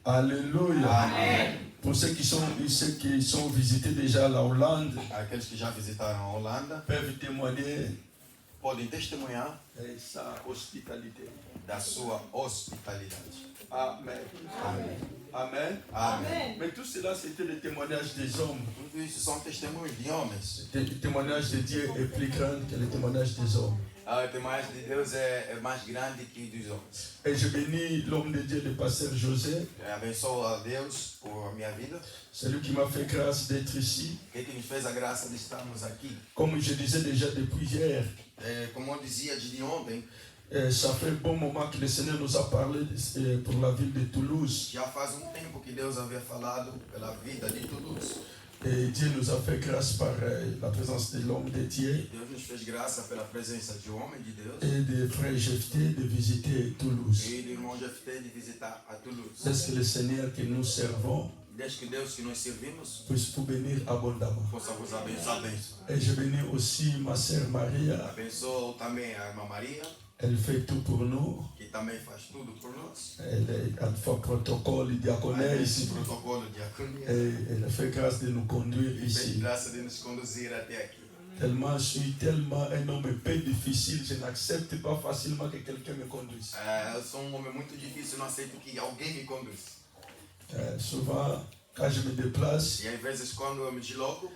Alléluia. Amen. Pour ceux qui sont visités déjà la Hollande, Aqueles que já visitaram a Holanda peuvent témoigner podem testemunhar de sa hospitalité. da sua hospitalidade. Amen. Amém. Amen. Amém. Mais tout cela, c'était le témoignage des hommes. Tudo isso são testemunhos de homens. Le témoignage de Dieu est plus grand que le témoignage des hommes. A imagem de Deus é mais grande que dos homens. Et je bénis l'homme de Dieu, le pasteur José. Eu abençoo a Deus por a minha vida. C'est lui qui m'a fait grâce d'être ici. Que nos fez a graça de estarmos aqui. Comme je disais déjà depuis hier, Como eu dizia de ontem, ça fait un bon moment que le Seigneur nous a parlé pour la ville de Toulouse. já faz tempo que Deus havia falado pela vida de Toulouse. Et Dieu nous a fait grâce par la présence de l'homme de Dieu Deus nos fez graça pela presença de homem de Deus et de frère Jephté de visiter Toulouse. e do irmão Jefté de visitar a Toulouse. Est-ce que le Seigneur que nous servons Desde que Deus que nós servimos puisse vous bénir abondamment. possa vos abençoar. Et je bénis aussi ma sœur Maria. Abençoo também a irmã Maria, Elle fait tout pour nous. que também faz tudo por nós. Elle fait protocole diaconais ici. Protocolo de diaconia. Et elle fait grâce de nous conduire E fez ici. graça de nos conduzir até aqui. Tellement je suis tellement un homme un peu difficile, je n'accepte pas facilement que quelqu'un me conduise. Eu sou homem muito difícil, não aceito que alguém me conduza. Souvent, quand je me déplace, E às vezes quando eu me desloco,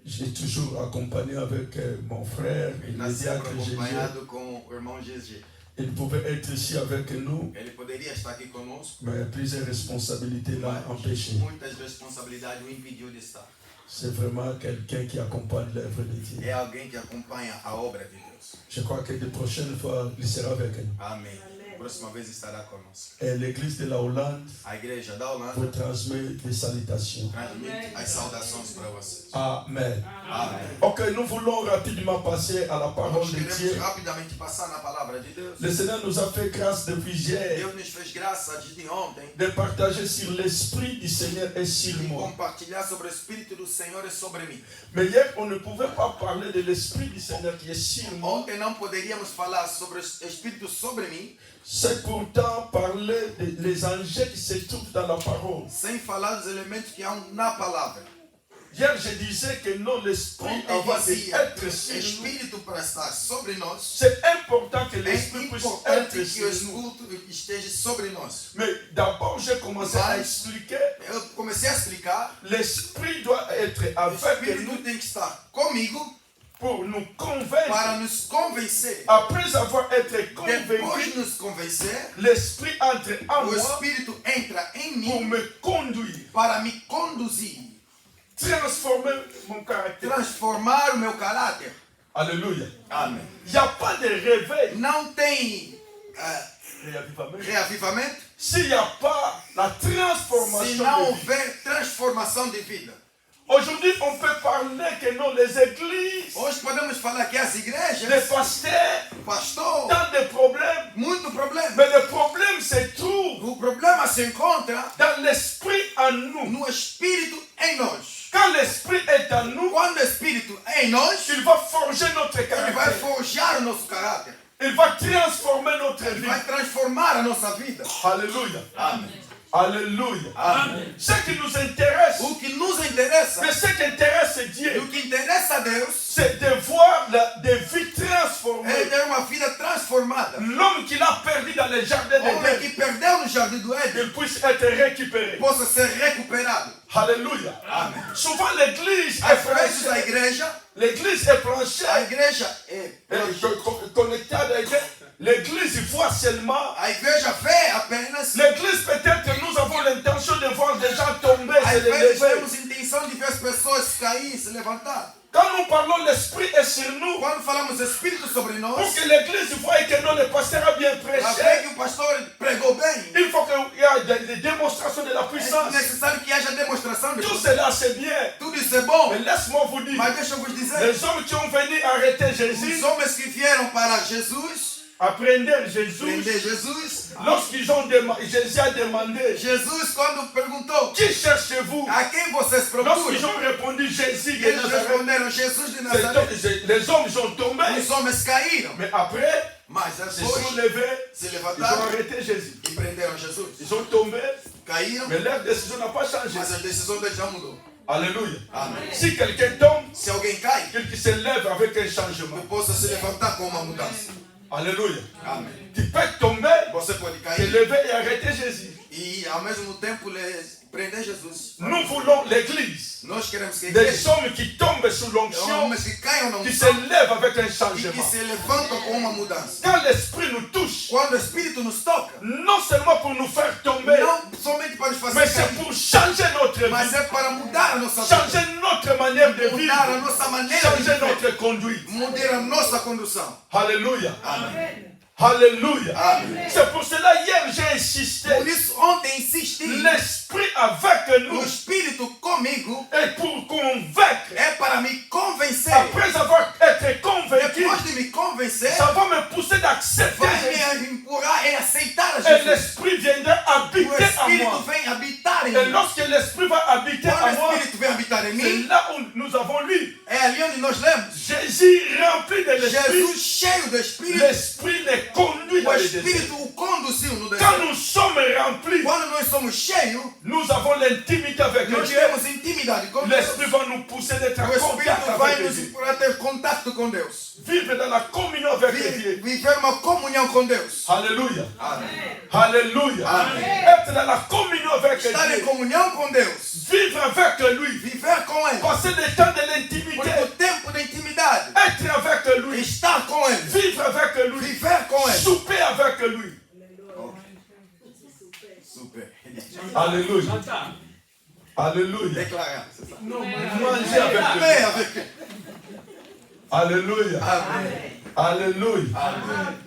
j'ai toujours accompagné avec mon frère, ele le está sempre diacre Gégé. acompanhado com o irmão GG. Il pouvait être ici avec nous, Ele poderia estar aqui conosco, mais plusieurs responsabilités l'ont mas empêché. muitas responsabilidades o impediu de estar. C'est vraiment quelqu'un qui accompagne l'œuvre de Dieu. É alguém que acompanha a obra de Deus. Je crois que de prochaine fois, il sera avec nous. Amém. Próxima vez estará conosco. Et l'église de la Hollande A igreja da vous Holanda transmet des salutations. transmite as saudações para vocês. Amen. Amém. Ok, nous voulons rapidement passer à la parole Nós de queremos Dieu. rapidamente passar na palavra de Deus. Le Seigneur nous a fait grâce depuis hier Deus nos fez graça de ontem de partager sur l'Esprit du Seigneur et sur de moi. compartilhar sobre o Espírito do Senhor e sobre mim. Mais hier, on ne pouvait pas parler de l'Esprit du Seigneur qui est sur moi. Ontem não poderíamos falar sobre o Espírito sobre mim, C'est pourtant parler des enjeux qui se trouvent dans la parole. sem falar dos elementos que há na palavra. Hier, je disais que non, l'Esprit Ontem avant dizia, d'être sur nous. Espírito para estar sobre nós, C'est important que é l'Esprit puisse importante être que o sur nous. Espírito esteja sobre nós. Mais d'abord, j'ai commencé à Mas- expliquer. Eu comecei a explicar, L'Esprit doit être o avec Espírito nous tem que estar comigo pour nous convaincre. para nos convencer. Après avoir été Depois convaincu, de nos convencer, l'Esprit entre en o moi Espírito entra em pour mim me conduire, para me conduzir, transformer mon caractère. transformar o meu caráter. Alléluia. Amém. Il n'y a pas de réveil. Não tem Réavivement. reavivamento S'il n'y a pas la se transformation não de vie. houver transformação de vida. Aujourd'hui, on peut parler que non, les églises, Hoje podemos falar que as les igrejas, pasteurs, pastor, ont des problèmes. muito problema. Mais le problème se trouve O problema se encontra dans l'esprit en nous. no Espírito em nós. Quand l'esprit est en nous, Quando o Espírito é em nós, il va forger notre ele vai caractère. forjar o nosso caráter. Il va transformer notre Ele vie. vai transformar a nossa vida. Alléluia. Amém. Alléluia. Amém. Ce qui nous intéresse, O que nos interessa, mais ce qui intéresse e Dieu, o que interessa a Deus, c'est de voir des vies transformées. é ter uma vida transformada. L'homme qu'il a perdu dans le jardin Homem d'Éden, que perdeu no jardim do Éden il puisse être récupéré. possa ser recuperado. Alléluia. Amém. Souvent l'église est Às vezes a branchée. igreja, L'église est branchée. a igreja é Connectée à l'Église. L'église voit seulement. a igreja vê apenas. L'église, peut-être nous avons l'intention de voir des gens tomber, se Às vezes lever. temos intenção de ver as pessoas cair, se levantar. Quand nous parlons, l'esprit est sur nous. Quando falamos Espírito sobre Pour nós, que l'église voie que non, le pasteur a bien para ver prêché, que o pastor pregou bem, il faut qu'il y ait des démonstrations de la é puissance. necessário que haja demonstração de Tout poder. cela, c'est bien. Tudo isso é bom, Mais laisse-moi vous dire, mas deixa eu vos dizer, les hommes qui ont venu arrêter Jésus, os homens que vieram para Jesus, apprendre Jésus, prender Jesus, lorsqu'ils ont demandé, Jésus a demandé, Jesus quando perguntou, qui cherchez-vous? a quem vocês Lorsqu'ils procuram? ont répondu Jésus de Eles Nazareth, responderam, Jesus de Nazaré. les hommes sont tombés. Os homens caíram, Mais après, mas ils se sont depois levés, se ils ont levantaram arrêté Jésus. e prenderam Jesus. Ils sont tombés, caíram, mais leur décision n'a pas changé. mas a decisão deles já mudou. Alléluia. Amém. Si quelqu'un tombe, Se alguém cai, qu'il se lève avec un changement. que possa se levantar com uma mudança. Alléluia. Amém. Tu peux tomber, Você pode te cair lever et arrêter Jésus. e ao mesmo tempo prender Jesus. Nous voulons l'église. Nós queremos que a Des igreja, hommes qui tombent sous l'onction, homens que caiam na qui se unção lèvent avec un e que changement. se levantam com uma mudança. Quand l'esprit nous touche, Quando o Espírito nos toca, non seulement pour nous faire tomber, não somente para nos mais fazer c'est cair, pour changer notre mas vie, é para mudar a nossa vida, changer notre manière de mudar a vivre, nossa maneira de changer viver, notre conduite. mudar a nossa condução. Alléluia. Amém. Alléluia. Amém. C'est pour cela, hier, j'ai insisté. Por isso, ontem insisti, L'esprit avec o nous Espírito comigo est pour convaincre. é para me convencer. Après avoir été convaincu, Depois de me convencer, ça va me pousser d'accepter vai Jésus. me empurrar e aceitar a Et Jesus. l'esprit viendra O habiter en Espírito moi. vem habitar em Et mim. lorsque l'esprit va habiter Quando en o moi, Espírito vem habitar em c'est mim, là où nous avons lu. é ali onde nós lemos. Jésus rempli de l'esprit, Jesus cheio do Espírito, l'esprit les conduit o dans les déserts. Espírito o conduziu no Quand deserto. nous sommes remplis, Quando nós somos cheios, nous avons l'intimité avec nós Dieu. temos intimidade com Deus. L'esprit va nous pousser d'être en O contact Espírito vai avec nos Dieu. empurrar a ter contato com Deus. Vivre dans la communion avec Dieu. Viver uma comunhão com Deus. Alléluia. Amém. Alléluia. Amen. Être dans la communion avec Estar em Dieu. comunhão com Deus. Vivre avec lui. Viver com Ele. Passer des temps de Por l'intimité. o tempo da intimidade. Être avec lui. Estar com Ele. Vivre avec lui. Viver com Ele. Souper avec lui. Super. Alléluia. Alléluia. Declarar. c'est ça. Manger avec Amém. lui. Avec ele. Alléluia. Amém. Alléluia. Amém.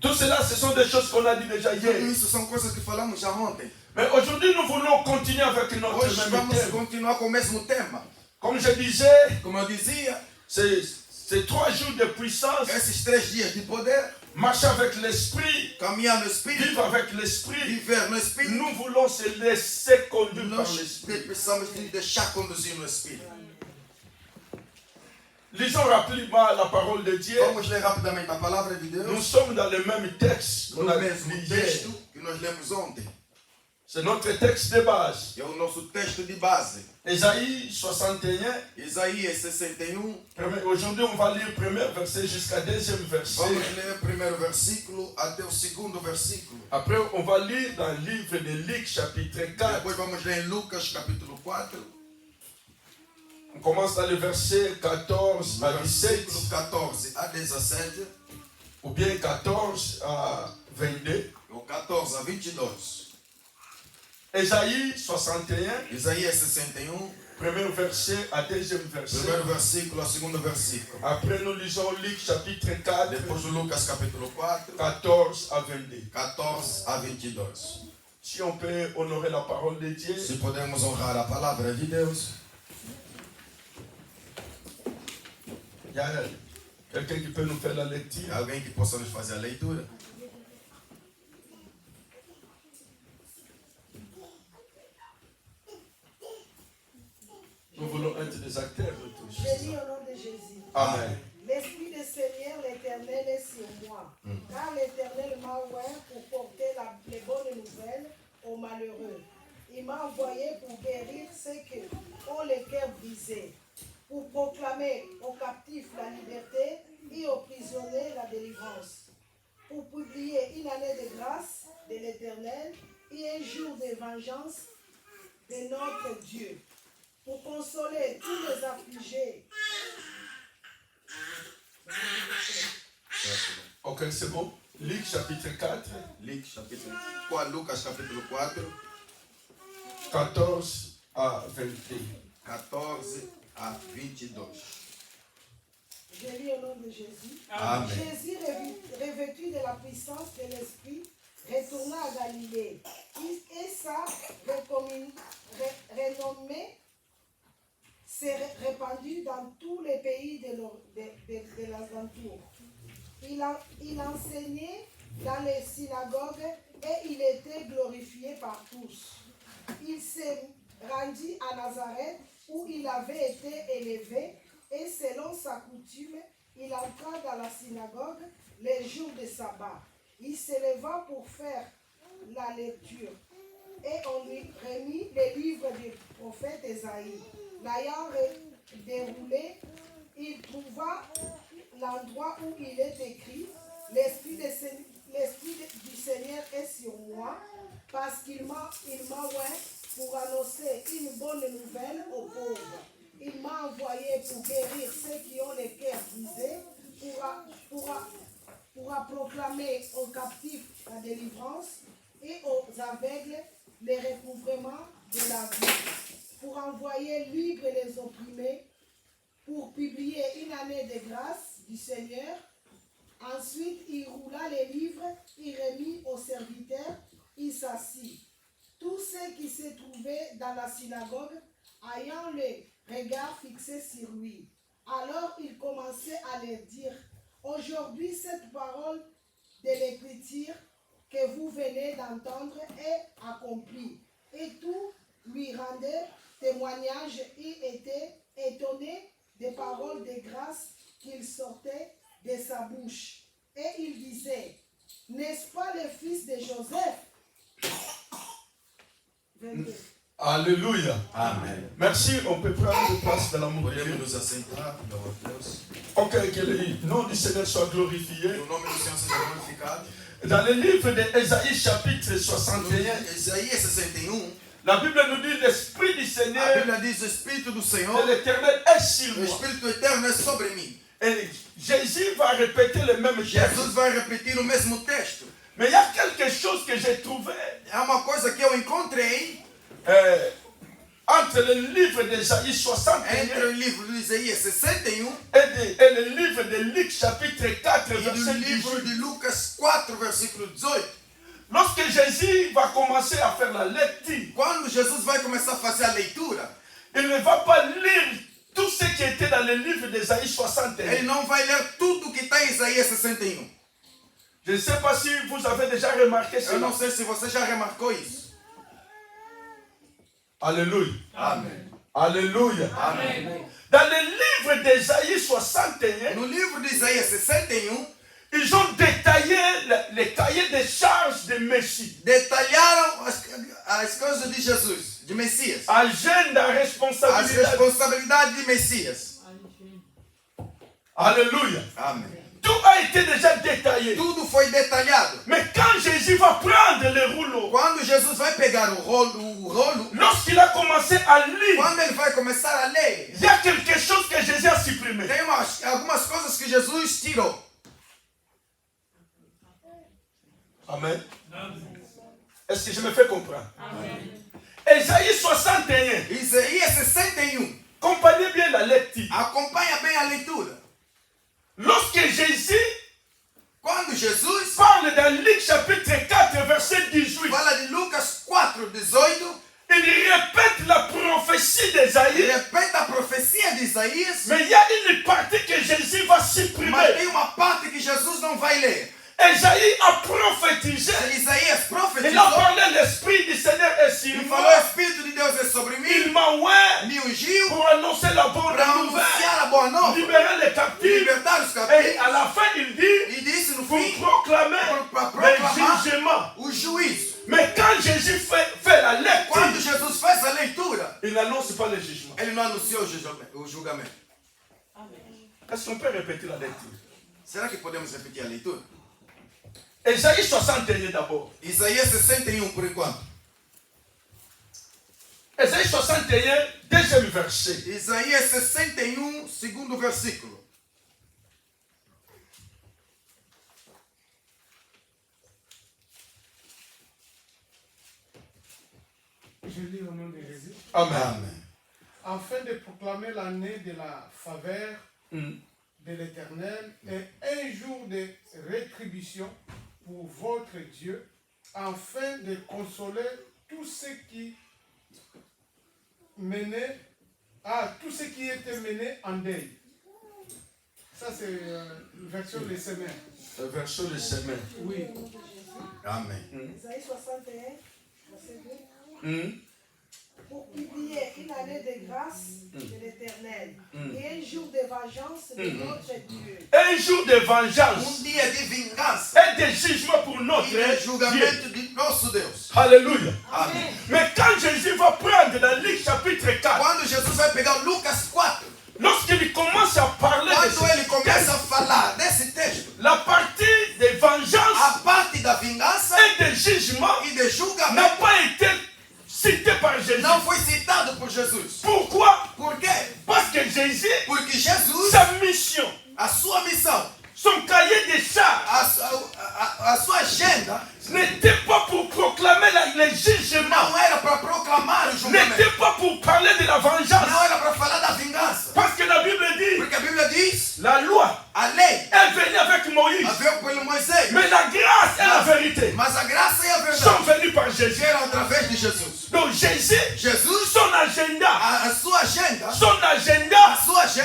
Tout cela, ce sont des choses qu'on a dit déjà Tudo hier. isso são coisas que falamos já ontem. Mais aujourd'hui, nous voulons continuer avec notre Hoje même vamos thème. continuar com o mesmo tema. Comme je disais, Como eu dizia, c'est 3 jours de puissance. esses 3 dias de poder, Marcher avec l'esprit, caminhar no Espírito, vivre avec l'esprit. viver no Espírito, Nous voulons se laisser conduire par nós l'esprit. precisamos de deixar conduzir no Espírito. Lisons rapidement la parole de Dieu. Vamos ler rapidamente a palavra de Nous Deus, sommes dans le même texte qu'on no a mesmo lu hier. texto que nós lemos ontem. C'est notre texte de base. É o nosso texto de base. Ésaïe 61. Isaías 61. Aujourd'hui, on va lire le premier verset jusqu'à deuxième verset. Vamos ler o primeiro versículo até o segundo versículo. Après, on va lire dans le livre de Luc, chapitre 4. Depois vamos ler em Lucas capítulo 4, On commence dans le verset 14 à 17, versículo 14 a 17, ou bien 14 à 22. ou 14 a 22. Ésaïe 61, Isaías 61, premier verset à deuxième verset. primeiro versículo a segundo versículo. Après, nous lisons Luc, chapitre 4, Depois o Lucas capítulo 4, 14 à 22. 14 a 22. Si on peut honorer la parole de Dieu, Se podemos honrar a palavra de Deus. il y a quelqu'un qui peut nous faire la lecture. Alguém que possa nos fazer a leitura? Nous voulons être des acteurs de tout Je ça. dis au nom de Jésus. Amen. L'Esprit du Seigneur, l'Éternel, est sur moi. Car l'Éternel m'a ouvert pour porter les bonnes nouvelles aux malheureux. Il m'a envoyé pour guérir ceux qui ont le cœur brisé, pour proclamer aux captifs la liberté et aux prisonniers la délivrance, pour publier une année de grâce de l'Éternel et un jour de vengeance de notre Dieu, pour consoler tous les affligés. Ok, c'est bon. Luc, chapitre 4, Lucas capítulo 4, 14 à 22. 14 a 22. Je lis au nom de Jésus. Amen. Jésus, revêtu de la puissance de l'Esprit, retourna à Galilée. Et sa renommée s'est répandue dans tous les pays de l'alentour. Il enseignait dans les synagogues et il était glorifié par tous. Il s'est rendu à Nazareth où il avait été élevé et selon sa coutume, il entra dans la synagogue les jours de sabbat. Il se leva pour faire la lecture. Et on lui remit les livres du prophète Ésaïe. L'ayant déroulé, il trouva l'endroit où il est écrit « L'Esprit du Seigneur est sur moi, parce qu'il m'a oint pour annoncer une bonne nouvelle aux pauvres. Il m'a envoyé pour guérir ceux qui ont les cœurs brisés, pour proclamer aux captifs la délivrance et aux aveugles les recouvrements de la vie, pour envoyer libres les opprimés, pour publier une année de grâce du Seigneur. Ensuite, il roula les livres, il remit aux serviteurs, il s'assit. Tous ceux qui se trouvaient dans la synagogue, ayant le regard fixé sur lui. Alors il commençait à leur dire, aujourd'hui cette parole de l'Écriture que vous venez d'entendre est accomplie. Et tout lui rendait témoignage. Il était étonné des paroles de grâce qui sortaient de sa bouche. Et il disait, n'est-ce pas le fils de Joseph? 22. Alléluia. Amém. Merci, on peut prendre place dans l'amour de Podemos Dieu. nos assentar, glória a Deus. Ok, que le nom du Seigneur soit glorifié. Que o nome do Senhor seja glorificado. Dans le livre d'Ésaïe chapitre No 61, Isaías 61, la Bible nous dit l'Esprit du a Seigneur Bíblia diz: o Espírito do de Senhor, l'Éternel est sur o moi. Espírito Eterno é sobre mim. Et Jésus va répéter le même texte. Jesus vai repetir o mesmo texto. Mais il y a quelque chose que j'ai trouvé Há uma coisa que eu encontrei entre le livre d'Ésaïe entre 61 o livro de Isaías 61 et le livre de Luc chapitre 4 e do verset livro 18. de Lucas 4, versículo 18. Lorsque Jésus va commencer à faire la lecture, Quando Jesus vai começar a fazer a leitura, il ne va pas lire tout ce qui était dans le livre d'Ésaïe ele 61. não vai ler tudo que está em Isaías 61. Je ne sais pas si vous avez déjà remarqué Eu cela. não sei se você já remarcou isso. Alléluia. Amém. Alléluia. Amém. Dans le livre d'Ésaïe 61, No livro de Isaías 61, ils ont détaillé les cahiers de charges de Messie. detalharam as coisas de Jesus, de Messias. Agenda, As responsabilidade. responsabilidades de Messias. Alléluia. Amém. Tout a été déjà détaillé. Tudo foi detalhado. Mais quand Jésus va prendre le rouleau, Quando Jesus vai pegar o rolo, lorsqu'il a commencé à lire, quando ele vai começar a ler, il y a quelque chose que Jésus a supprimé. tem algumas coisas que Jesus tirou. Amen. Est-ce que je me fais comprendre? Ésaïe 61. Isaías 61. Comprenez bien la lecture. Acompanha bem a leitura. Lorsque Jésus Quando Jesus parle dans Luc chapitre 4, verset 18, fala de Lucas 4, 18, il répète la prophétie ele d'Ésaïe, repete a profecia de Isaías, mais il y a une partie que Jésus va mas supprimer. tem uma parte que Jesus não vai ler. Ésaïe a prophétisé. Isaías Il a profetizou, parlé, l'Esprit du Seigneur est sur ele moi. falou: o Espírito de Deus é sobre Il mim, m'a oint me ungiu pour annoncer la bonne para nouvelle, anunciar a boa nova, libérer les captifs. libertar os Et captivos. à la fin, il dit, E disse no pour fim, proclamer para le proclamar jugement. o juízo. Mais quand Jésus fait la Quando lecture, Jesus faz a leitura, il n'annonce pas le jugement. ele não anunciou o julgamento. Est-ce qu'on peut répéter la lecture? Será que podemos repetir a leitura? Ésaïe 61 d'abord. Isaías 61 por enquanto. Ésaïe 61, deuxième verset. Isaías 61, segundo versículo. Je lis au nom de Jésus. Amen. Afin de proclamer l'année de la faveur Mm. de l'Éternel et un jour de rétribution pour votre Dieu, afin de consoler tous ceux qui menaient, tous ceux qui étaient menés en deuil. Ça c'est une version de semaine. Verset de semaine. Oui. Amém. Isaïe 61, verset 2. Mm. Pour publier une année de grâce de l'Éternel et un jour de vengeance de notre Dieu. Un jour de vengeance Dia de vingança et de jugement pour notre e de Dieu. julgamento de nosso Deus. Alléluia. Amém. Mais quand Jésus va prendre dans Luc chapitre 4, Quando Jesus vai pegar Lucas 4, lorsqu'il commence à parler de quando ele ce começa texte, a falar desse texto, la partie de vengeance a parte da vingança et de jugement e de n'a julgamento pas été citée par Jésus. não foi citado por Jesus. Pourquoi? Por quê? Parce que Jésus, Porque Jesus, sa mission, a sua missão, son cahier des charges, a sua agenda n'était pas pour proclamer les jugements, não era para proclamar o julgamento, n'était pas pour parler de la vengeance. não era para falar da vingança. Parce que la Bible dit, Porque a Bíblia diz, la loi a lei est venue avec Moïse, veio pelo Moisés, mais la grâce et la vérité mas a graça e a sont verdade venues par Jésus. vieram através de Jesus. Donc Jésus, Jesus, son agenda, a sua agenda,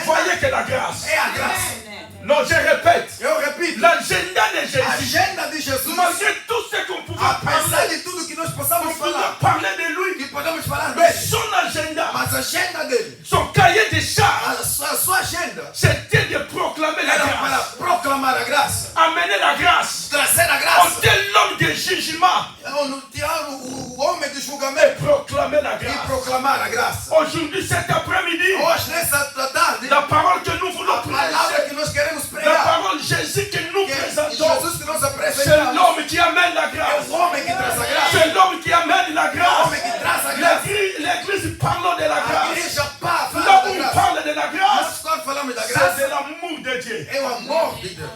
voyez que la grâce. é a graça. Non, je répète, Eu repito, l'agenda de a Jésus, agenda de Jesus, malgré tout ce qu'on pouvait apesar parler, de tudo que nós on possamos pouvait falar, parler de lui, que podemos falar mais dele, son agenda, mas a agenda dele, son cahier de charges, a sua agenda, c'était de proclamer la era para grâce, proclamar a graça, amener la grâce, trazer a on graça, était l'homme de jugement, tirar o homem do julgamento proclamer la e grâce. proclamar a graça. Aujourd'hui, cet après-midi, Hoje, nessa tarde, la parole que nous a voulons palavra prêcher, que nós queremos la pregar, parole Jésus que nous que é présentons, Jesus que nós c'est apresentamos, l'homme qui amène la é grâce. o homem que traz a graça, C'est l'homme qui amène la é o grâce. homem que traz a graça. L'église parle de la A grâce. igreja fala Là da où on graça. parle de la grâce, Nós quando falamos da c'est graça, de l'amour de Dieu. é o amor de Deus.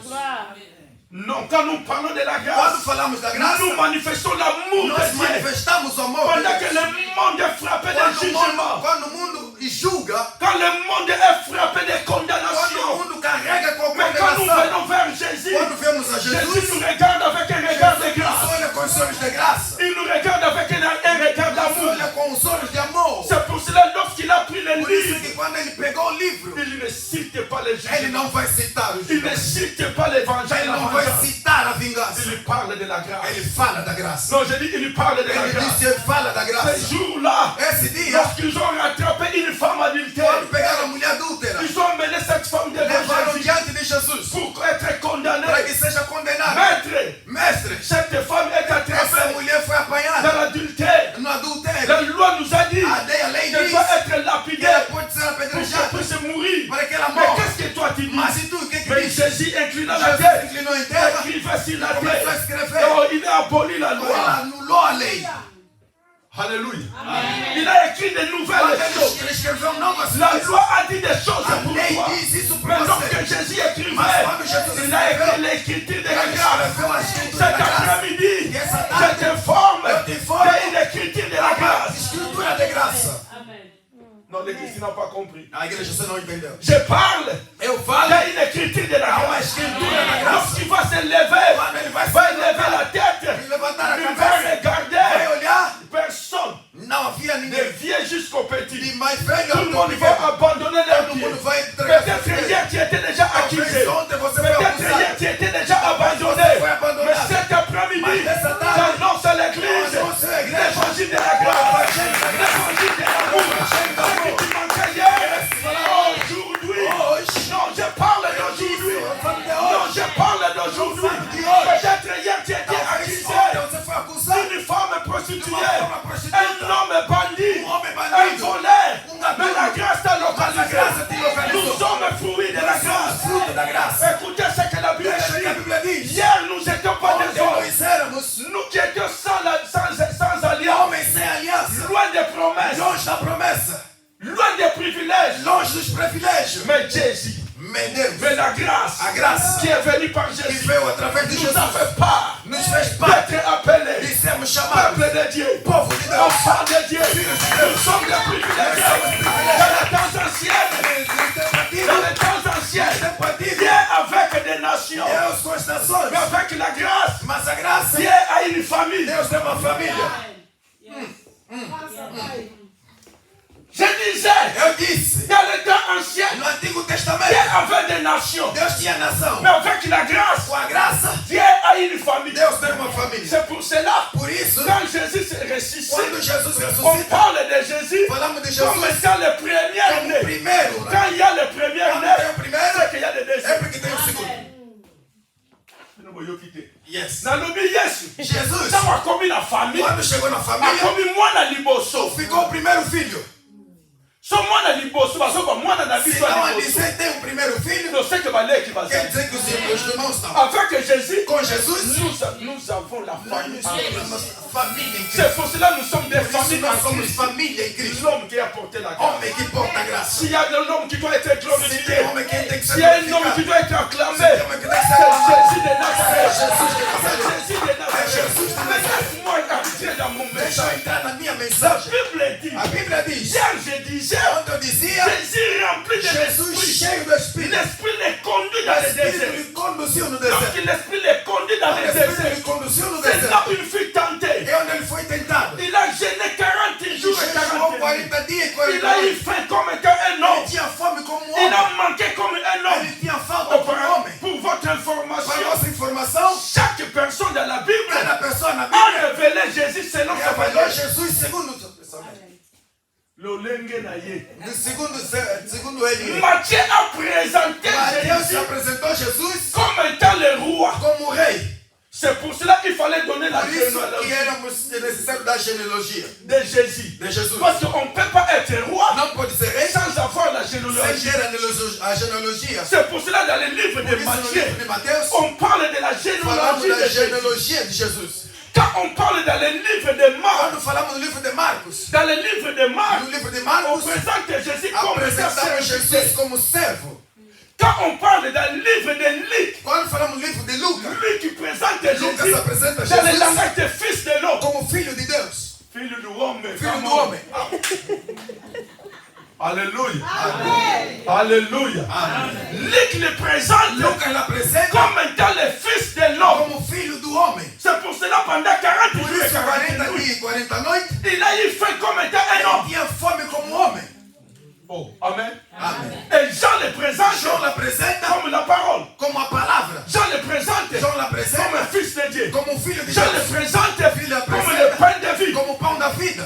Non, quand nous parlons de la Quando grâce, falamos da graça, nous manifestons l'amour nós de Dieu. manifestamos o amor de Pendant que Deus. le monde est frappé de jugement, Quando o mundo julga, quand le monde est frappé de quando o condamnation, mundo carrega com mais quand nous condenação, venons vers Jésus, quando vemos a Jésus Jesus, nous regarde avec un regard de Jesus grâce. olha com os olhos de graça, Il nous regarde avec un regard d'amour. olha com os olhos de amor. C'est pour cela, lorsqu'il a pris le Por isso livre, que quando ele pegou o livro, il ne cite pas les ele jugements. não vai citar o Il ne julgamento, cite pas l'évangile. ele não vai citar a vingança, Il parle de la grâce. ele fala da graça. Non, je dis, il parle de la Ele grâce. disse, ele fala da Ce graça. jour-là, Esse dia, lorsqu'ils ont rattrapé une femme adultère, quando pegaram a mulher adúltera, ils ont mené cette femme devant levaram Jésus diante de Jesus pour être condamnée. para que seja condenado. Maître, Mestre, cette femme est essa attrapée mulher foi dans apanhada l'adultère. no adultério. La loi nous a dit A lei qu'elle diz doit être que lapidée ela pode ser pour qu'elle apedrejada puisse mourir. para que ela Mais morra. qu'est-ce que toi tu dis? Mas e tu, o que que Mais diz? Jésus inclina la Jesus tête, inclinou em terra, écrivait sur la começou a terre. escrever. Oh, il a aboli la Ela loi. anulou a lei. Alléluia. Il a écrit de nouvelles choses. Quando ele escreveu novas La coisas, loi a dit des choses a pour lei toi. diz isso Mais para lorsque você. Jésus écrivait, Mas quando Jesus il a écrit escreveu, l'écriture de la ele grâce. escreveu a escritura Cet da graça. après-midi, E essa je tarde, t'informe eu te informo qu'il y a une écriture de la a grâce. escritura de graça. Non, l'église n'a pas compris. A igreja você não entendeu. Je parle. Eu Il y falo, a une écriture de la há uma grâce. escritura da graça. Lorsqu'il va se lever, Quando ele vai va lever la tête, e levantar a il va cabeça, vai regarder. olhar, Personne não havia ne ninguém. vient jusqu'au petit. De mais velho Tout le até o monde va pequeno. abandonner leur Todo pied. mundo vai entregar Peut-être seus hier pés. tu étais déjà accusé. Talvez ontem você foi Peut-être acusado. hier tu étais déjà abandonné. Foi abandonado. Mais cet après-midi, Mas nessa tarde, j'annonce à l'église j'annonce à l'église l'évangile de la grâce, l'évangile de l'amour. Ce que tu manquais hier, aujourd'hui. Non, je parle d'aujourd'hui. Non, je parle d'aujourd'hui. Peut-être hier tu étais accusé. Você foi acusado. Une femme prostituée, Uma prostituta. un homme bandit, Homem un bandido. voleur. Ladrão. Mais la grâce t'a Mas a localisé. graça te localizou. Nous sommes fruits de la grâce. Fruto da graça. Écoutez ce que la Bible Deixa que a dit. Bíblia diz. Hier, nous n'étions pas des Ontem hommes. nós éramos Nous qui étions sans alliance, homens sem aliança. loin des promesses, Longe da promessa. loin des privilèges. Longe dos privilégios. Mais Jésus, Mais Deus, mais la grâce a graça qui est venue par que Jésus, veio através de nous a Jesus fait part nos fez parte d'être appelés de sermos chamados peuple de Dieu, povo de Deus. enfants de Dieu. Nous sommes des privilégiés. Dans les temps anciens, dans les temps anciens, Dieu avec des nations, Deus com as nações. mais avec la grâce, Mas a graça, Dieu a une famille. Deus tem uma família. Je disais, Eu disse, dans les temps anciens, no Antigo Dieu Testamento, avait des nations, Deus tinha nação. mais avec la grâce, Com a graça, Dieu a une famille. Deus tem uma família. C'est pour cela, Por isso, quand Jésus se ressuscite, quando Jesus on ressuscita, parle de Jésus falamos de comme Jesus étant le premier como o né. primeiro. Quand il y a le premier Quando né, tem o primeiro, c'est qu'il y a des é deuxièmes. porque tem o segundo. Nous voyons quitter. Yes. Nalobi Yesu. Jesus. Ntango akomi na famille. Quando chegou na família, Akomi mwana liboso. ficou o primeiro filho. So mwana liboso basoba mwana na Se biso não a liboso. dizer tem o primeiro filho, No sait que baleki quer bazali. dizer que os irmãos estão. Avec Jésus, Com Jesus, nous avons la famille. nós somos família em C'est Cristo. pour cela que nous sommes des Por isso familles nós en somos Christ. família em Cristo. L'homme qui a porté la grâce. Homem que porta a graça. S'il y a un homme qui doit être Se glorifié, tem homem que tem que ser s'il y a un homme qui glorificado, doit être acclamé, se tem homem que tem que ser c'est aclamado, Jésus de Nazareth. Jesus de C'est Nazaré. Jésus de Nazareth. Laisse-moi entrer dans mon Deixa eu message. entrar na minha La mensagem. Bible dit, A Bíblia diz, hier je disais, quando eu dizia, Jésus rempli de Jesus l'esprit. cheio do Espírito. L'esprit les conduit dans O le Espírito désert. lhe conduziu no Donc deserto. l'esprit les conduit dans O le Espírito désert. lhe conduziu no C'est là deserto. une fille tentée. É onde ele foi tentado. Il a gêné 40 jours et 40 Jejuou nuits. 40 dias e Il 40 a eu noites. faim comme un Ele homme. tinha fome como um Il homem. a manqué comme un homme. Ele tinha falta como um homem. Pour votre Para information, nossa informação, chaque personne dans la Bible cada pessoa na a Bíblia révélé Jésus selon sa revelou manière. Jesus segundo o seu pensamento. Lolenge na ye. Segundo ele. Matthieu a présenté Mateus se Jésus apresentou Jesus comme étant le roi. como rei. C'est pour cela qu'il fallait donner la Por isso que généalogie éramos necessário dar genealogia de Jésus. de Jesus. Parce qu'on ne peut pas être roi Não pode ser rei sans avoir la sem généalogie. ter a genealogia. C'est pour cela dans le livre Por de isso no Matthieu, livro de Mateus on parle de la falamos généalogie da de Jésus. genealogia de Jesus. Quand on parle dans le livre de Marc, Quando falamos no livro de Marcos, dans le livre de Marc, no livro de on Marcos, présente Jésus comme étant apresentamos Jesus serviteur. como servo. Quand on parle dans le livre de Luc, Quando falamos no livro de Lucas, lui qui présente Lucas Jésus apresenta dans le Jesus langage de fils de l'homme. como filho de Deus, Filho do homem. filho do homem. Alléluia. Amen. Alléluia. Luc le présente Lucas l'apresenta comme étant le fils de l'homme. como filho do homem. C'est pour cela pendant 40 Por jours et isso, 40 40 nuits, dias e 40 noites, il a eu faim comme étant un ele homme. tinha fome como homem. Oh, amen. Amém. Et Jean le présente João l'apresenta comme la parole. como a palavra. Jean le présente João comme un l'apresenta fils de Dieu. como filho de Jean le Deus, présente Filho comme apresenta le pain de vie. como pão da vida.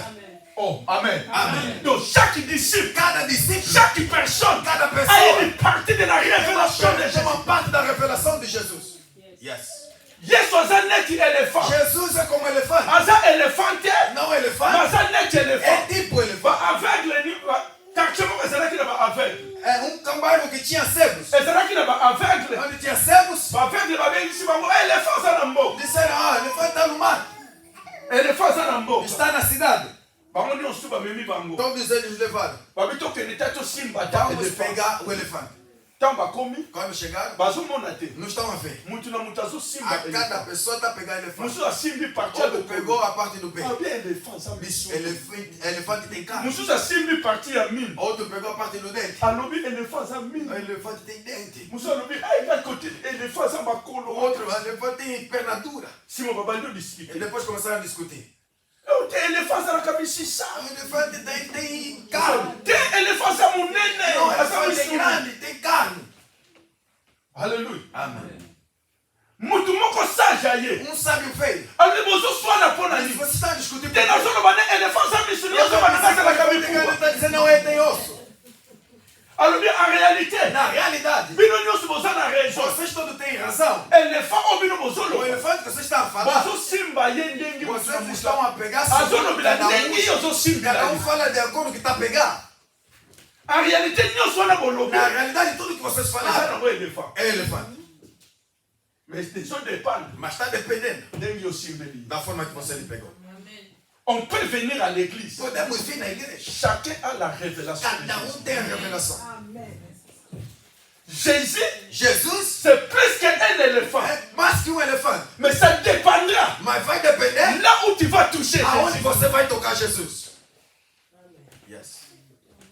Oh, amen. Amen. Donc chaque disciple, Cada discípulo, chaque personne cada a pessoa une partie de la révélation de tem Jésus. uma parte da revelação de Jesus. Yes. Yesu aza neti éléphant. Jesus é como elefante. Aza éléphanté. Não Mais elefante, aza neti éléphant. é tipo elefante. Ba aveugle ni quartier moko ezalaki na ba aveugle. É cambairo que tinha cegos. Ezalaki na ba aveugle. Onde tinha cegos, Ba aveugle babengisi bango éléphant aza na mboka. disseram, elefante está no mar, Éléphant aza na mboka. está na cidade. Bango nyonso bamemi bango. Todos eles levaram. Babi tokende ta tosimba ta Vamos éléphant. pegar o elefante. Ntango bakomi Quando chegaram, bazomona te. não estão a ver. Mutu na mutu azosimba A cada éléphant. pessoa está a pegar elefante. Mosusu asimbi parti ya Outro pegou a parte do pé. Abi éléphant aza biso. Elefante tem carne. Mosusu asimbi parti ya mine. Outro pegou a parte do dente. Alobi éléphant aza mine. O elefante tem dente. Mosusu alobi ayebi kote éléphant aza O makolo. outro elefante tem perna dura. Simo babandi E odiscute. depois começaram a discutir. Te éléphant azalaka bisisa. O elefante tem carne. Te éléphant aza monene. Não, o Aza elefante é misuni. grande, tem carne. Alléluia. Amém. Mutu moko sage aye. Sábio fez. Alobi bozoswana mpo na Mas nini. você está discutindo. Te nazoloba ne éléphant aza misuni azoba na nazalaka Ele mipuba. está dizendo, não, ele tem osso. Alobi en réalité. Na realidade, Bino nyonso boza na raison. vocês todos têm razão. Éléphant oyo bino O bozoloba. elefante que vocês estão a falar, Bozosimba ye ndenge motu na vocês mutu. estão a pegar Azolobela cada ndenge um. ozosimbela Cada um ye. fala de acordo com o que está a pegar. En réalité nyonso wana bolobi. Na realidade, tudo que vocês Eza falaram nango éléphant. é elefante. Mais ça dépend Mas está dependendo ndenge osimbeli. da forma que você lhe pegou. On peut venir à l'église. Podemos vir na igreja. Chacun a la révélation. de Cada Jésus. um tem a revelação. Amen. Jesus C'est plus qu'un éléphant. é mais que um elefante. Mais ça dépendra Mas vai depender là où tu vas toucher aonde Jésus. você vai tocar Jesus. Yes.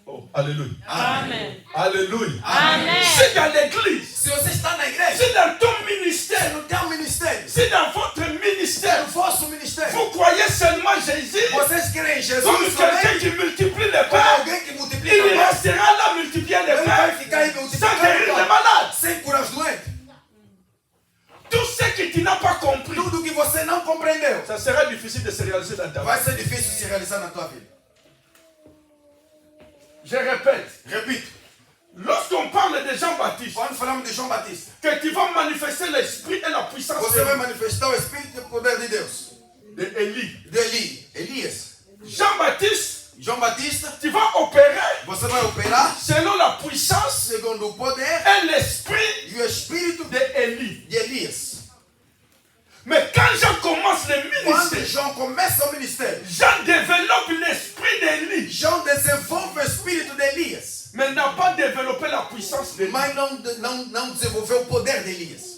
Oh, alléluia. Amen. Alléluia. Amen. C'est dans l'église. Se você está na igreja, C'est dans ton ministère. no teu ministério, C'est dans votre ministère. no vosso ministério, Vous croyez seulement Jésus vocês creem em Jesus comme quelqu'un somente qui multiplie les como pains. alguém que multiplica Il o pão. restera là multiplier les Ele vai pains ficar aí sans multiplicando guérir o les pão, malades. sem curar os doentes. Tout ce que tu n'as pas compris, Tudo que você não compreendeu ça sera difficile de se réaliser dans ta vie. vai ser difícil se realizar na tua vida. Je répète, Repito, Lorsqu'on parle de Jean-Baptiste, Quando falamos de João Batista, que tu vas manifester l'esprit et la puissance você vai manifestar o Espírito e o poder de Deus. de Élie. De Elias. Jean-Baptiste, João Batista, tu vas opérer você vai operar selon la puissance segundo o poder et l'esprit e o Espírito de Élie. de Elias. Mais quand Jean commence le Quando ministère, João começa o ministério, Jean développe l'esprit d'Élie, João desenvolve o Espírito de Elias, mais n'a pas développé la puissance d'Élie. mas não desenvolveu o poder de Elias.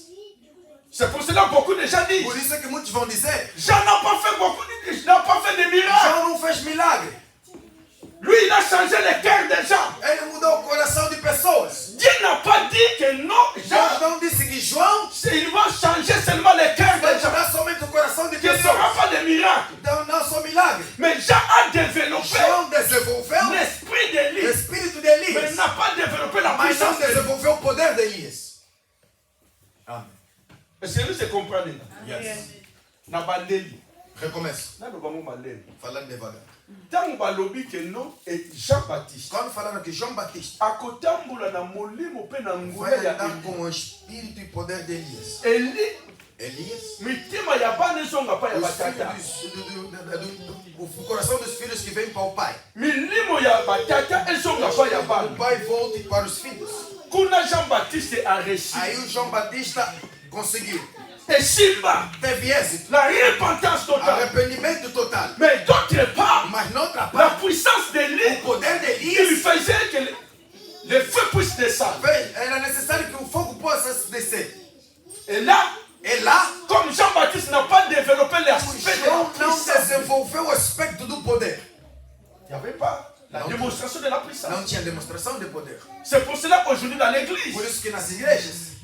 C'est pour cela que beaucoup de gens disent, Por isso é que muitos vão dizer, Jean n'a pas fait n'a pas fait de miracles. João não fez milagre. Lui, il a changé le cœur des gens. Ele mudou o coração de pessoas. Dieu n'a pas dit que non, Deus Jean, não disse que João il va changer seulement le cœur vai des gens. mudar somente o coração de Qu'il n'y aura pessoas. pas de miracle. Então não são milagres. Mais Jean a développé João desenvolveu l'esprit o d'Élie, Espírito de mais Elias, n'a pas développé la mas não puissance d'Élie. desenvolveu o poder de Elias. Amém. Est-ce que vous comprenez? Yes. Na baleli. Recomeço. Na lobango baleli. Falando devagar. Tango balobi que non et Jean-Baptiste. Quando falaram que João Batista Akotambula na molimo pe na vai ngula ya andar Élie. com o Espírito e poder de Elias. Élie, Elias, mitima ya bana ezonga pa ya os batata. filhos o coração dos filhos que vem para o pai. Milimo ya batata ezonga pa ya O bana. pai volte para os filhos. Kuna Jean-Baptiste a réussi. Aí o João Batista conseguiu. Et Simba, Teve êxito. la repentance totale. Arrependimento total. Mais d'autre part, Mas noutra la parte, puissance de o l'île, poder de il Elias faisait que le feu puisse descendre. era necessário que o fogo possa descer. Et là, E lá, comme Jean-Baptiste n'a pas développé l'aspect de la João não puissance, desenvolveu o aspecto do poder. il n'y avait pas la démonstration de la puissance. Não tinha demonstração de poder. C'est pour cela qu'aujourd'hui dans l'église, Por isso que nas igrejas,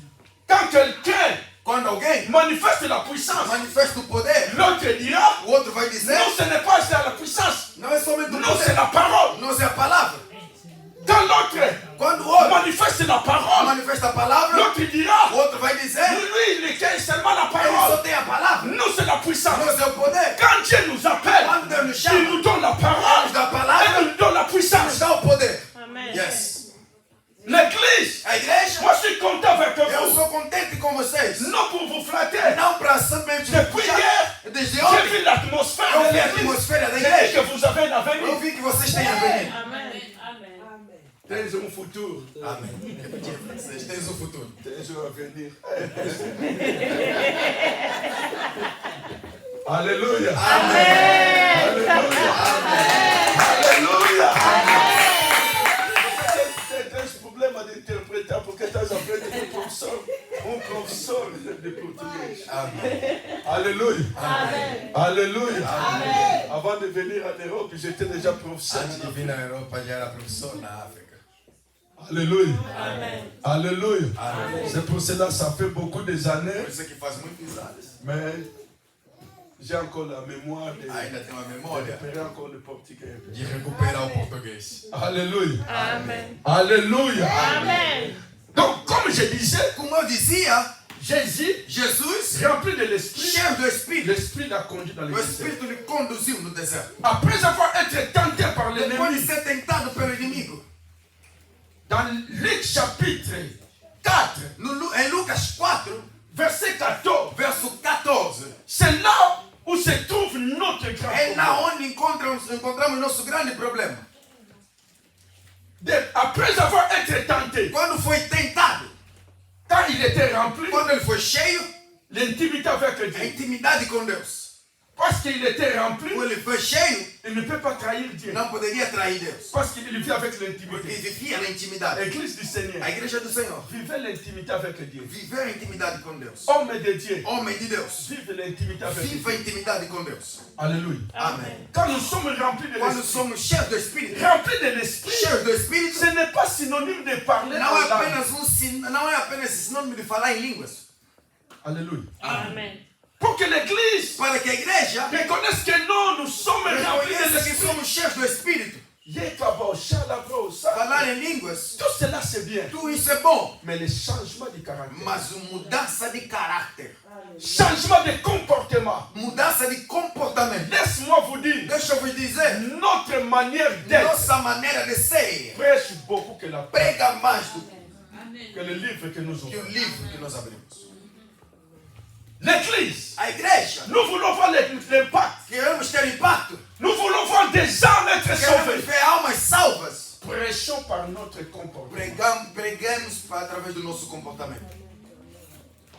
quand quelqu'un quando alguém manifeste la puissance, manifesta o poder, l'autre dira, o outro vai dizer, non, ce n'est pas ça la puissance, não é somente o non, c'est poder, la parole. não é a palavra. Quand l'autre Quando o outro manifeste la parole, manifesta a palavra, l'autre dira, o outro vai dizer, lui, il est seulement la ele só parole. tem a palavra, Nous, c'est la puissance. não é o poder. Quand Dieu nous appelle, Quando Deus nos il chama, nous donne la ele parole nos dá a et palavra, il nous donne la nos puissance. dá o poder. Amen. Yes. L'église, A igreja, moi je suis content avec eu vous. sou contente com vocês. Non pour vous flatter. Não para simplesmente Depuis hier, desde j'ai ontem, vu l'atmosphère eu de vi a l'église. atmosfera da J'ai dit igreja. que vous avez un Eu avenir. vi que vocês têm avenir. Amen. Amen. Amen. Tens um futuro. Amém. Vocês têm um futuro. Tens um avenir. Alléluia. Amém. Alléluia. Tem esse problema de interpretar porque estás à frente de um professor de português. Amém. Alléluia. Amen. Alléluia. Avant de venir en Europe, j'étais déjà professeur. Antes de vir na Europa, já era professor na África. Alléluia. Amen. Alléluia. Amém. C'est pour cela que ça fait beaucoup des années, Por isso que faz muitos anos. mais j'ai encore la mémoire de Ainda tenho a memória récupérer encore le portugais. de recuperar o português. Alléluia. Amen. Alléluia. Amen. Donc, comme je disais, Como eu dizia, Jésus, Jesus, rempli de l'esprit, cheio do Espírito, l'esprit l'a conduit dans le o désert. Espírito lhe conduziu no deserto. Après avoir été tenté par Depois de l'ennemi, ser tentado pelo inimigo, dans Luc chapitre 4, em Lucas 4, verset 14, verso 14, c'est là où se trouve notre grand é problème. na onde encontramos nosso grande problema. Après avoir été tenté, Quando foi tentado, quand il était rempli, quando ele foi cheio, l'intimité avec a Dieu, intimidade com Deus. parce qu'il était rempli, Quando ele foi cheio, il ne peut pas trahir Dieu, não poderia trair Deus. parce qu'il vit avec Porque l'intimité. vivia na intimidade. L'église du Seigneur, A igreja do Senhor. vivez l'intimité avec Dieu. Viver a intimidade com Deus. Homme de Dieu, Homem de Deus. vive l'intimité avec Dieu. Viva a intimidade com Deus. Alléluia. Amém. Quand nous sommes remplis de Quando l'esprit, somos cheios do Espírito, remplis de l'esprit, cheios do Espírito, ce n'est pas synonyme de parler não é en langue. apenas não é apenas sinônimo de falar em línguas. Alléluia. Amen. Pour que l'église Para que a igreja reconnaisse que non, nous sommes remplis de reconheça que l'esprit. somos cheios do Espírito. Yekabo, shalabro, ça. Falar em línguas, Tout cela c'est bien. tudo isso é bom. Mais le changement du caractère, Mas mudança de caráter, changement de comportement. Mudança de comportamento. Laisse-moi vous dire, Deixa eu vos dizer, notre manière d'être nossa maneira de ser prêche beaucoup que la prega mais do que le livre que nous que avons. o livro que nós abrimos. L'église, A igreja, nous voulons voir l'impact. queremos ter impacto, Nous voulons voir des âmes être queremos sauvées. ver almas salvas. Prêchons par notre comportement. Preguemos através do nosso comportamento.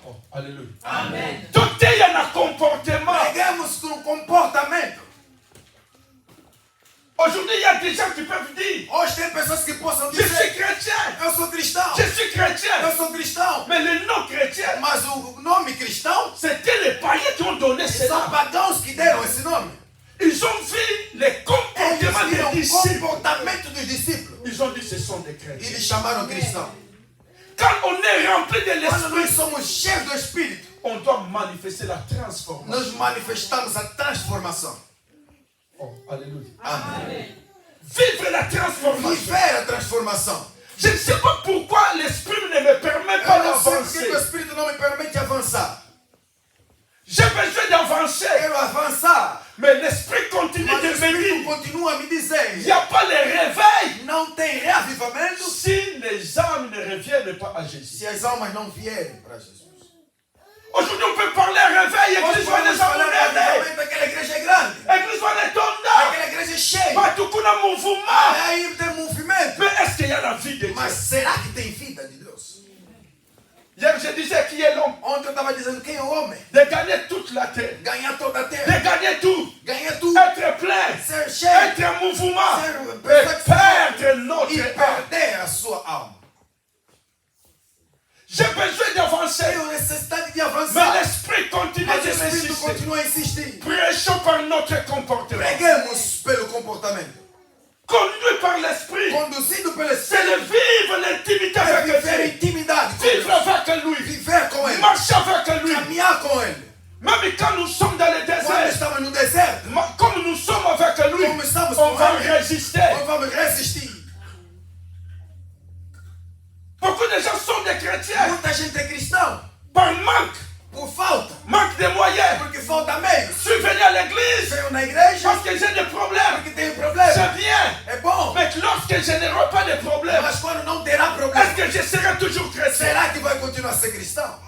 Oh, alléluia. Amen. Tout est un comportement. Preguemos com comportamento. Aujourd'hui, il y a des gens qui peuvent dire, Hoje tem pessoas que possam je suis dizer, chrétien, eu sou cristão, je suis chrétien. eu sou cristão. Mais le nom chrétien, Mas o nome cristão c'était les païens qui ont donné são cela. pagãos que deram esse nome. Ils ont vu les comportements Eles viram des o disciples. comportamento dos discípulos. Ils ont dit, ce sont des chrétiens. Eles chamaram cristão. Quand on est rempli de Quando nós l'esprit, somos cheios do Espírito, on doit manifester la transformation. nós manifestamos a transformação. Oh, alléluia. Amém. Vivre la transformation. Viver a transformação. Je ne sais pas pourquoi l'esprit ne me permet pas Eu não sei porque d'avancer. o Espírito não me permite avançar. J'ai besoin d'avancer. Quero avançar, Mais l'esprit continue mas o de me Espírito dire, continua a me il n'y dizer, a pas le réveil não tem reavivamento si les âmes ne reviennent pas à Jésus. se as almas não vierem para Jesus. Aujourd'hui, on peut parler réveil, Nós l'église va podemos les falar amener. reavivamento, aquela igreja é grande, L'église va les donner. aquela igreja é cheia. Pas tout qu'on a mouvement. Aí tem movimento. Mais est-ce qu'il y a la vie de Dieu? Mas será que tem vida de Deus? Hier, je disais qui est l'homme? Ontem eu estava dizendo quem é o homem? De gagner toute la terre. Ganhar toda a De terra, gagner tout. ganhar tudo, Être plein. ser cheio Être en mouvement. Ser Et perfeito. perdre notre e âme. perder a sua alma. J'ai besoin d'avancer. Tenho necessidade de Mais avançar, l'esprit continue mas o de Espírito m'insister. continua a insistir. Prêchons par notre comportement. Preguemos pelo comportamento, Conduit par l'esprit. conduzido pelo C'est Espírito. le vivre l'intimité É avec viver Dieu. intimidade com Vivre Deus, avec lui. viver com Ele, Marcher avec lui. caminhar com Ele. Même quand nous sommes dans le Quando désert, estamos no deserto, comme nous sommes avec lui, como estamos on com va Ele, résister. nós vamos resistir. Beaucoup de gens sont des chrétiens Muita gente é cristão par manque, por falta, manque de moyens. porque falta meios. Je suis venu à l'église Veio na igreja parce que j'ai des problèmes. porque tem problema. C'est bien. É bom, Mais lorsque je n'aurai pas de problème, mas quando não terá est-ce problema, que je serai toujours chrétien? será que vai continuar a ser cristão?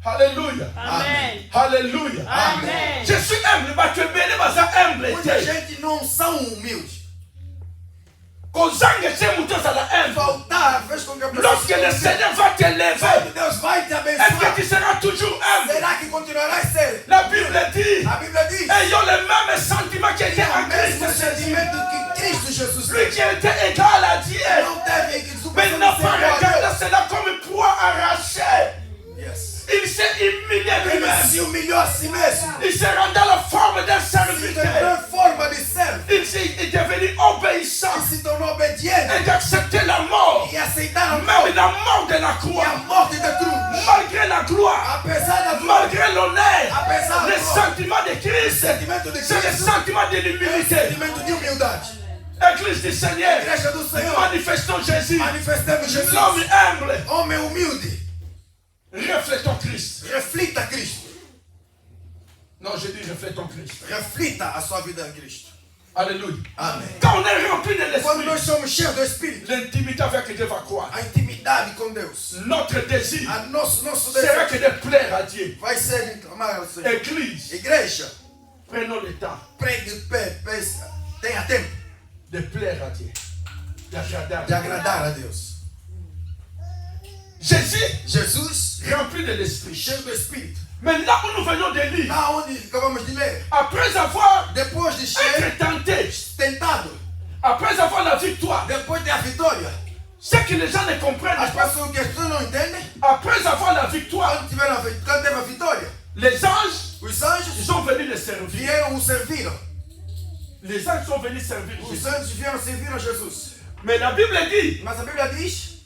Alléluia. Amen. Alléluia. Amen. Je suis humble, mais tu es béni, mais c'est humble. Muita gente não são humildes. Kozange c'est muto sala humble. Faltar fez com que a pessoa Lorsque le Seigneur va te lever, Quando Deus vai te est-ce que abençoar, tu seras toujours humble? será que continuará a ser? La Bible dit, A Bíblia diz, ayant le même sentiment que j'ai o en mesmo Christ Jésus. sentimento que Cristo Jesus Lui teve. qui était égal à Dieu, Não teve que mais superar n'a pas regardé cela comme poids arraché. Yes. Il s'est humilié Ele lui-même. se humilhou a si mesmo. Il s'est rendu à la forme d'un Se serviteur. tornou forma de servo. Il est devenu obéissant E se tornou obediente. et d'accepter la mort, E aceitar a même morte. la mort de la E a croix, morte da cruz. malgré la gloire, Apesar da morte. malgré l'honneur, Apesar le da glória. sentiment de Christ, Sentimento de c'est le Cristo. sentiment de É o l'humilité. sentimento de humildade. Église du Seigneur, Igreja do Senhor. manifestons Jésus, Manifestemos Jesus. l'homme humble, Homem humilde. reflétons Christ. Reflita Cristo. Non, je dis reflétons Christ. Reflita a sua vida em Cristo. Alléluia. Amém. Quand on est rempli de Quando nós l'esprit, somos cheios do Espírito, l'intimité avec Dieu va croître. a intimidade com Deus, Notre désir nosso sera desejo que de plaire à Dieu. vai ser amar ao Senhor. Église, Igreja, prenons le temps pregue, tenha tempo de plaire à Dieu. D'agradar. de agradar a Deus. Jésus, Jesus, rempli de l'esprit. cheio do Espírito. Mais là où nous venons de lire, Na onde acabamos de ler, après avoir depois de cheio, été tenté, tentado, après avoir la victoire, depois de a vitória, ce que les gens ne comprennent as pas, pessoas que as pessoas não entendem, après avoir la victoire, quando teve a vitória, les anges, os anjos ils sont venus les servir. vieram o serviram. Les anges sont venus servir Os Jésus. anjos vieram servir a Jesus. Mais la Bible dit, Mas a Bíblia diz,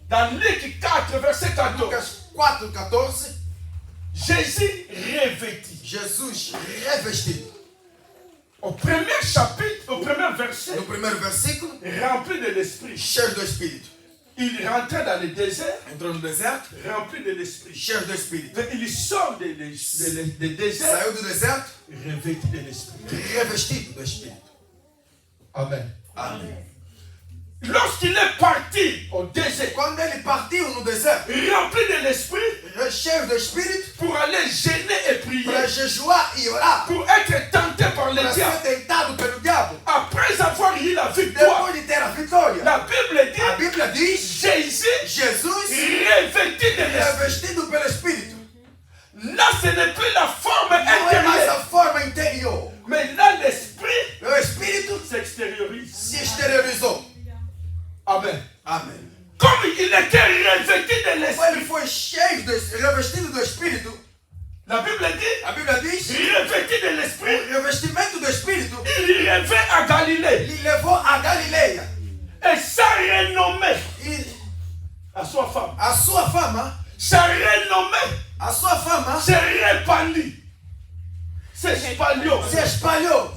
dans Luc 4, verset 14, Lucas 4:14, Jésus revêtit. Jesus revestido. Au premier chapitre, au premier verset, No primeiro versículo, rempli de l'esprit. cheio do Espírito. il rentrait dans le désert, Entrou no deserto, rempli de l'esprit. cheio do Espírito. Mais il sort du désert, Saiu do deserto, revêtu de l'esprit. revestido do Espírito. Amen. Amém. Lorsqu'il est parti au désert, Quando ele partiu no deserto, rempli de l'esprit, cheio do Espírito, pour aller gêner et prier, para jejuar e orar, pour être tenté par le para diable, ser tentado pelo diabo, après avoir eu la victoire, depois de ter a vitória. la Bible dit, A Bíblia diz, Jésus Jesus revêtu de l'esprit. revestido pelo Espírito. Là, ce n'est plus la forme Não é mais intérieure, a forma interior. mais là, l'esprit O Espírito s'extériorise. se exteriorizou. Amen. Amém. Comme il était revêtu de Ele l'esprit, foi cheio, revestido do Espírito. la Bible dit, A Bíblia diz, revêtu de l'esprit, o revestimento do Espírito il revint à Galilée lhe levou a Galileia. et sa renommée E à sua femme, a sua fama, sa renommée a sua fama se répandit, s'espalió. se espalhou.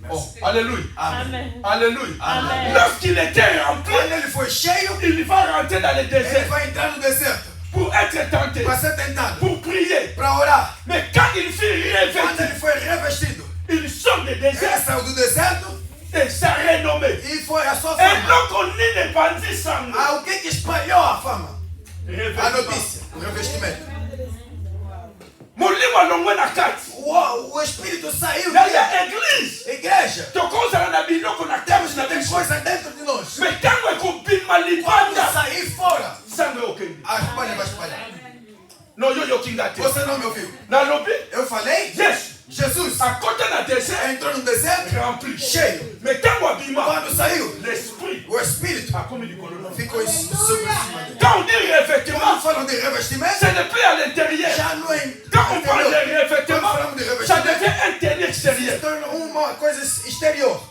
Oh, alléluia. Amen. Alléluia. Amen. Lorsqu'il était rempli, Quando ele foi cheio, il va rentrer dans le ele désert vai entrar no deserto pour être tenté, para ser tentado, pour prier. para orar. Mais quand il fut Quando revêtu, ele foi revestido, il sort du ele désert saiu do deserto et sa renommée. e foi a sua Et fama. donc on est répandit son nom. Ah, o que espalhou a fama? A Revêtement. notícia, o revestimento. Molimo alongwe na kati. O Espírito saiu Il y dele. a église. Igreja, Tokozala na biloko na temos temos na tem biso. coisa dentro de nós. Mais tango ekobima Quando libanda, sair fora, sango okende. a espalha vai espalhar. No yo yokinga te. Você não me ouviu? Na lobi, Eu falei, yes. Jesus À côté na désert, entrou no deserto rempli. cheio. Mais tango abima, Quando saiu, l'esprit o Espírito a commis du colonel. ficou sobre cima dele. Quand on dit revêtement, Quando falam de revestimento, ce n'est plus à l'intérieur. já não é. Quand on parle de revêtement, Quando falamos de ça revestimento, devient intérieur se extérieur. torna uma coisa exterior.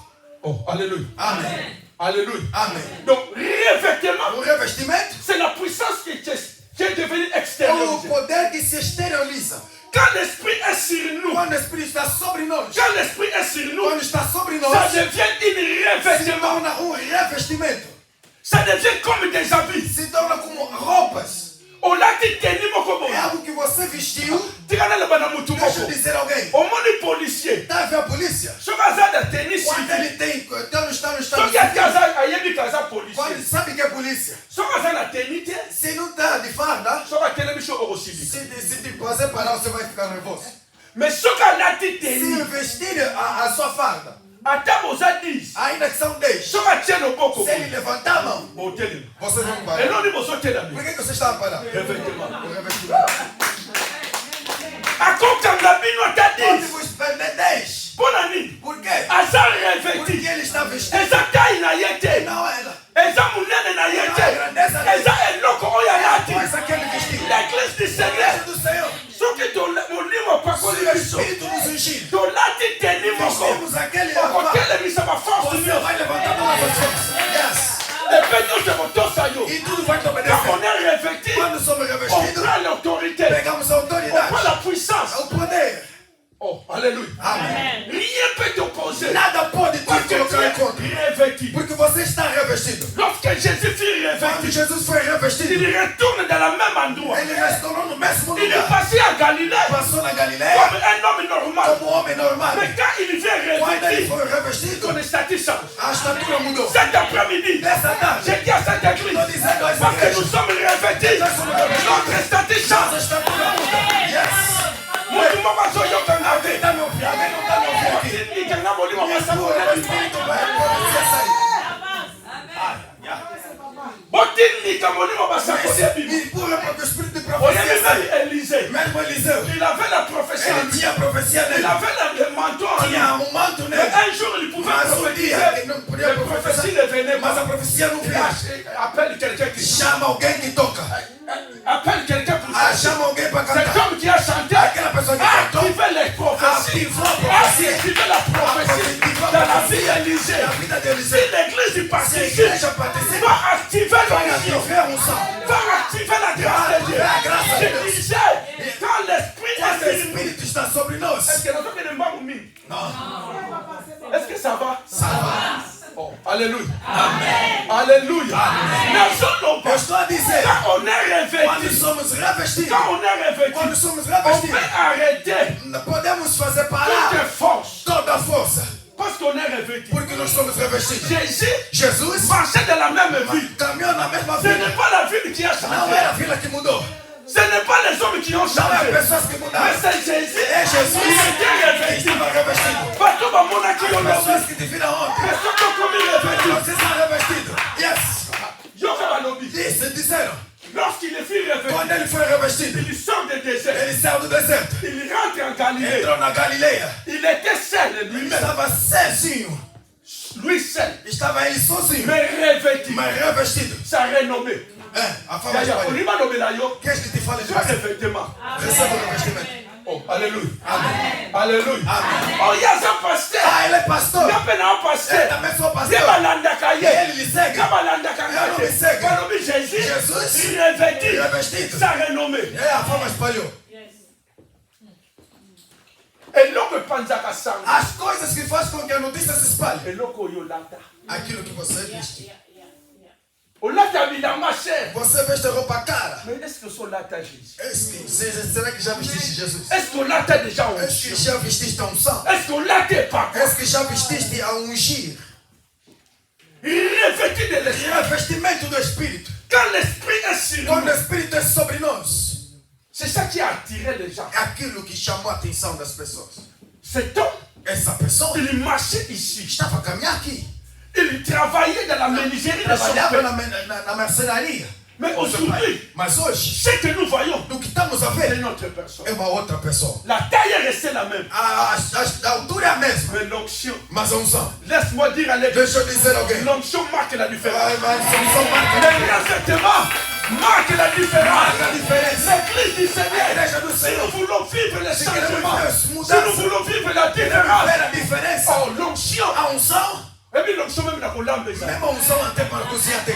Oh, alléluia. Amém. Alléluia. Amém. Donc, revêtement, O revestimento c'est la puissance qui est devenue é o extériorisée. poder que se exterioriza. Quand l'esprit est sur nous, Quando o Espírito está sobre nós, quand l'esprit est sur nous, quando está sobre ça nós, devient une se revêtement. torna revestimento. Ça devient comme des habits. Se torna como roupas. On l'a dit tenu mon combo. É algo que você vestiu. Tirana le bana mutu Deixa eu moko. dizer a alguém. Au monde policier. Tá a ver a polícia? Sokaza da tennis Quando civil. ele tem. Então está no estado Soki civil. kaza ayebi kaza Quando ele policier. sabe que é polícia. Sokaza na tenite. Se não está de farda, Soka television orosili. se te fazer parar, você vai ficar nervoso. Mais soka lati Se teni. vestir a sua farda, Ata boza 10. ainda que são 10, Soka tiens le boko. se ele levantar a mão, Boteli. você não Et vai. non ni bozo telami. Por que você está a parar? Revêtement. O revestimento. Akokanga bino ata Pode 10. vos perder 10. Mpona nini? Por quê? Aza Porque revêti. ele está vestido. Eza taille na ye te. Não ela. Eza munene na ye te. Eza eloko oyo alati. Coisa que ele vestiu. L'église du Seigneur. Igreja do Senhor. Soki molimo Se pakoli o biso. Espírito nos ungir, Tolati teni moko. vestimos aquele farda. Okotelemisa baforce Você nyonso. vai levantar todas as forças. Yes. Epe nyonso ekotosa yo. E tudo vai te Quand obedecer. on est revêti, Quando somos on revestidos, prend l'autorité. pegamos a On prend autoridade. la puissance. O poder. Oh, alléluia. Amém. Rien peut t'opposer. Nada pode te Parce que colocar em tu contra. es revêti. Porque você está revestido. Lorsque Jésus fut Quando revêti, Jesus foi revestido, il retourne dans le même endroit. ele restaurou no mesmo Il est lugar. passé à Galilée Passou na Galileia comme un homme normal. como homem normal. Mais quand il vient Quando ele revêti, foi revestido, son statut change. a estatura mudou. Cet après-midi, Nessa tarde, j'ai dit à cette église, estou dizendo a essa parce que igreja, nous sommes revêtis, notre statut nossa change. estatura muda. Yes. Mutu moko azoyokanga te. Tá me ouvindo? Alguém não está me ouvindo aqui? Otindikanga molimo masango O na bino. Espírito vai acontecer essa aí. Botindika molimo masango na bino. Me empurra porque o Espírito de Oyebi profecia sai. même Élisée, Mesmo Eliseu, il avait la prophétie en ele lui. tinha profecia Il nele. avait le manteau en lui. Tinha manto Mais nele. un jour, il pouvait Mas um dia ele prophétiser. não podia La prophétie profetizar. ne venait Mas a pas. profecia não Il vinha. appelle quelqu'un qui chante. Chama alguém que toca. Appelle quelqu'un pour Ah, chanter. chama alguém para C'est cantar. comme qui a chanté. Aquela pessoa que cantou. Activez les prophéties. Activez la prophétie dans la vie d'Élisée. Na vida de Si Eliseu. l'église y Se a participe, igreja participa, va activer vai l'onction. ativar um som. Va activer la grâce de Dieu. La grâce de Dieu. Je disais, quand l'esprit Quando o est sur nous, Espírito está sobre nós. est-ce que nous sommes des mbamou mine? Não. Est-ce que ça va? Ça va. Oh, Alléluia. Amen. Alléluia. Quand on est revêtu, quand on est revêtu, on peut arrêter toute force. Parce qu'on est revêtu. Porque nós somos revestidos. Jésus marchait dans la même vie. Caminhou na mesma Ce vida. n'est pas la ville qui a Não era a changé. vida que mudou. Ce n'est pas les hommes qui ont Não é changé. as pessoas que Mais mudaram. c'est Jésus. É Jesus Il était que revêtu. estava revestido. Pas tout le monde qui As ont pessoas revêtu. que te viram ontem. Mais ceux qui ont commis revêtu. Vocês são revestidos. Yes. Disseram. Lorsqu'il est fut revêtu, Quando ele foi revestido, il sort du désert. ele saiu do deserto. Il rentre en Galilée. Entrou na Galileia. Il était seul lui-même. Estava sozinho. Lui seul. Estava ele sozinho. Mais revêtu. Mas revestido. Sa renommée. A fama de On Maria. y va nommer là, yo. Qu'est-ce que tu fala de Soit você? revêtement. Receba o revestimento. Oh, alléluia. Amém. Alléluia. Amém. Oh, il y a un pasteur. Ah, ele é pastor. Il y a un Ele pasteur. também foi pastor. Ele lhe segue. Ele segue. Jésus, Jesus. il est revêtu. Revestido. Sa renommée. A fama espalhou. Eloko panzaka sanga. As coisas que fazem com que a notícia se espalhe. Eloko yolata. Aquilo que você veste. Olata bilamba cher. Você veste roupa cara. Mais est-ce que son lata Jésus? Será que já vestiste Jesus? Est-ce qu'on lata déjà Est-ce que ungido? já vestiste a unção? Est-ce qu'on lata pas? Est-ce que já vestiste a ungir? Revêtu de l'esprit. Revestimento do Espírito. Quand l'esprit est sur Quando o nous, Espírito é sobre nós, c'est ça qui a attiré les gens. é aquilo que chamou a atenção das pessoas. Cet homme, Essa pessoa il marchait ici. estava a caminhar aqui. Il travaillait dans la menuiserie de son Trabalhava père. na mercenaria. Mais aujourd'hui, Mas hoje, ce que nous voyons, do que estamos a c'est ver, notre personne. é uma outra pessoa. La taille est restée la même. A altura é a mesma, Mais l'onction, mas a unção. laisse-moi dire à l'église, Deixa eu dizer a alguém. l'onction marque la différence. Mas a unção marca Le revêtement marque la différence. a diferença. L'église du A Seigneur, igreja do si Senhor. nous voulons vivre les changements, si mudança. nous voulons vivre la Queremos différence, ver a diferença. oh, l'onction, A unção, et puis l'onction même dans la maison. mesmo a unção até para cozinhar tem.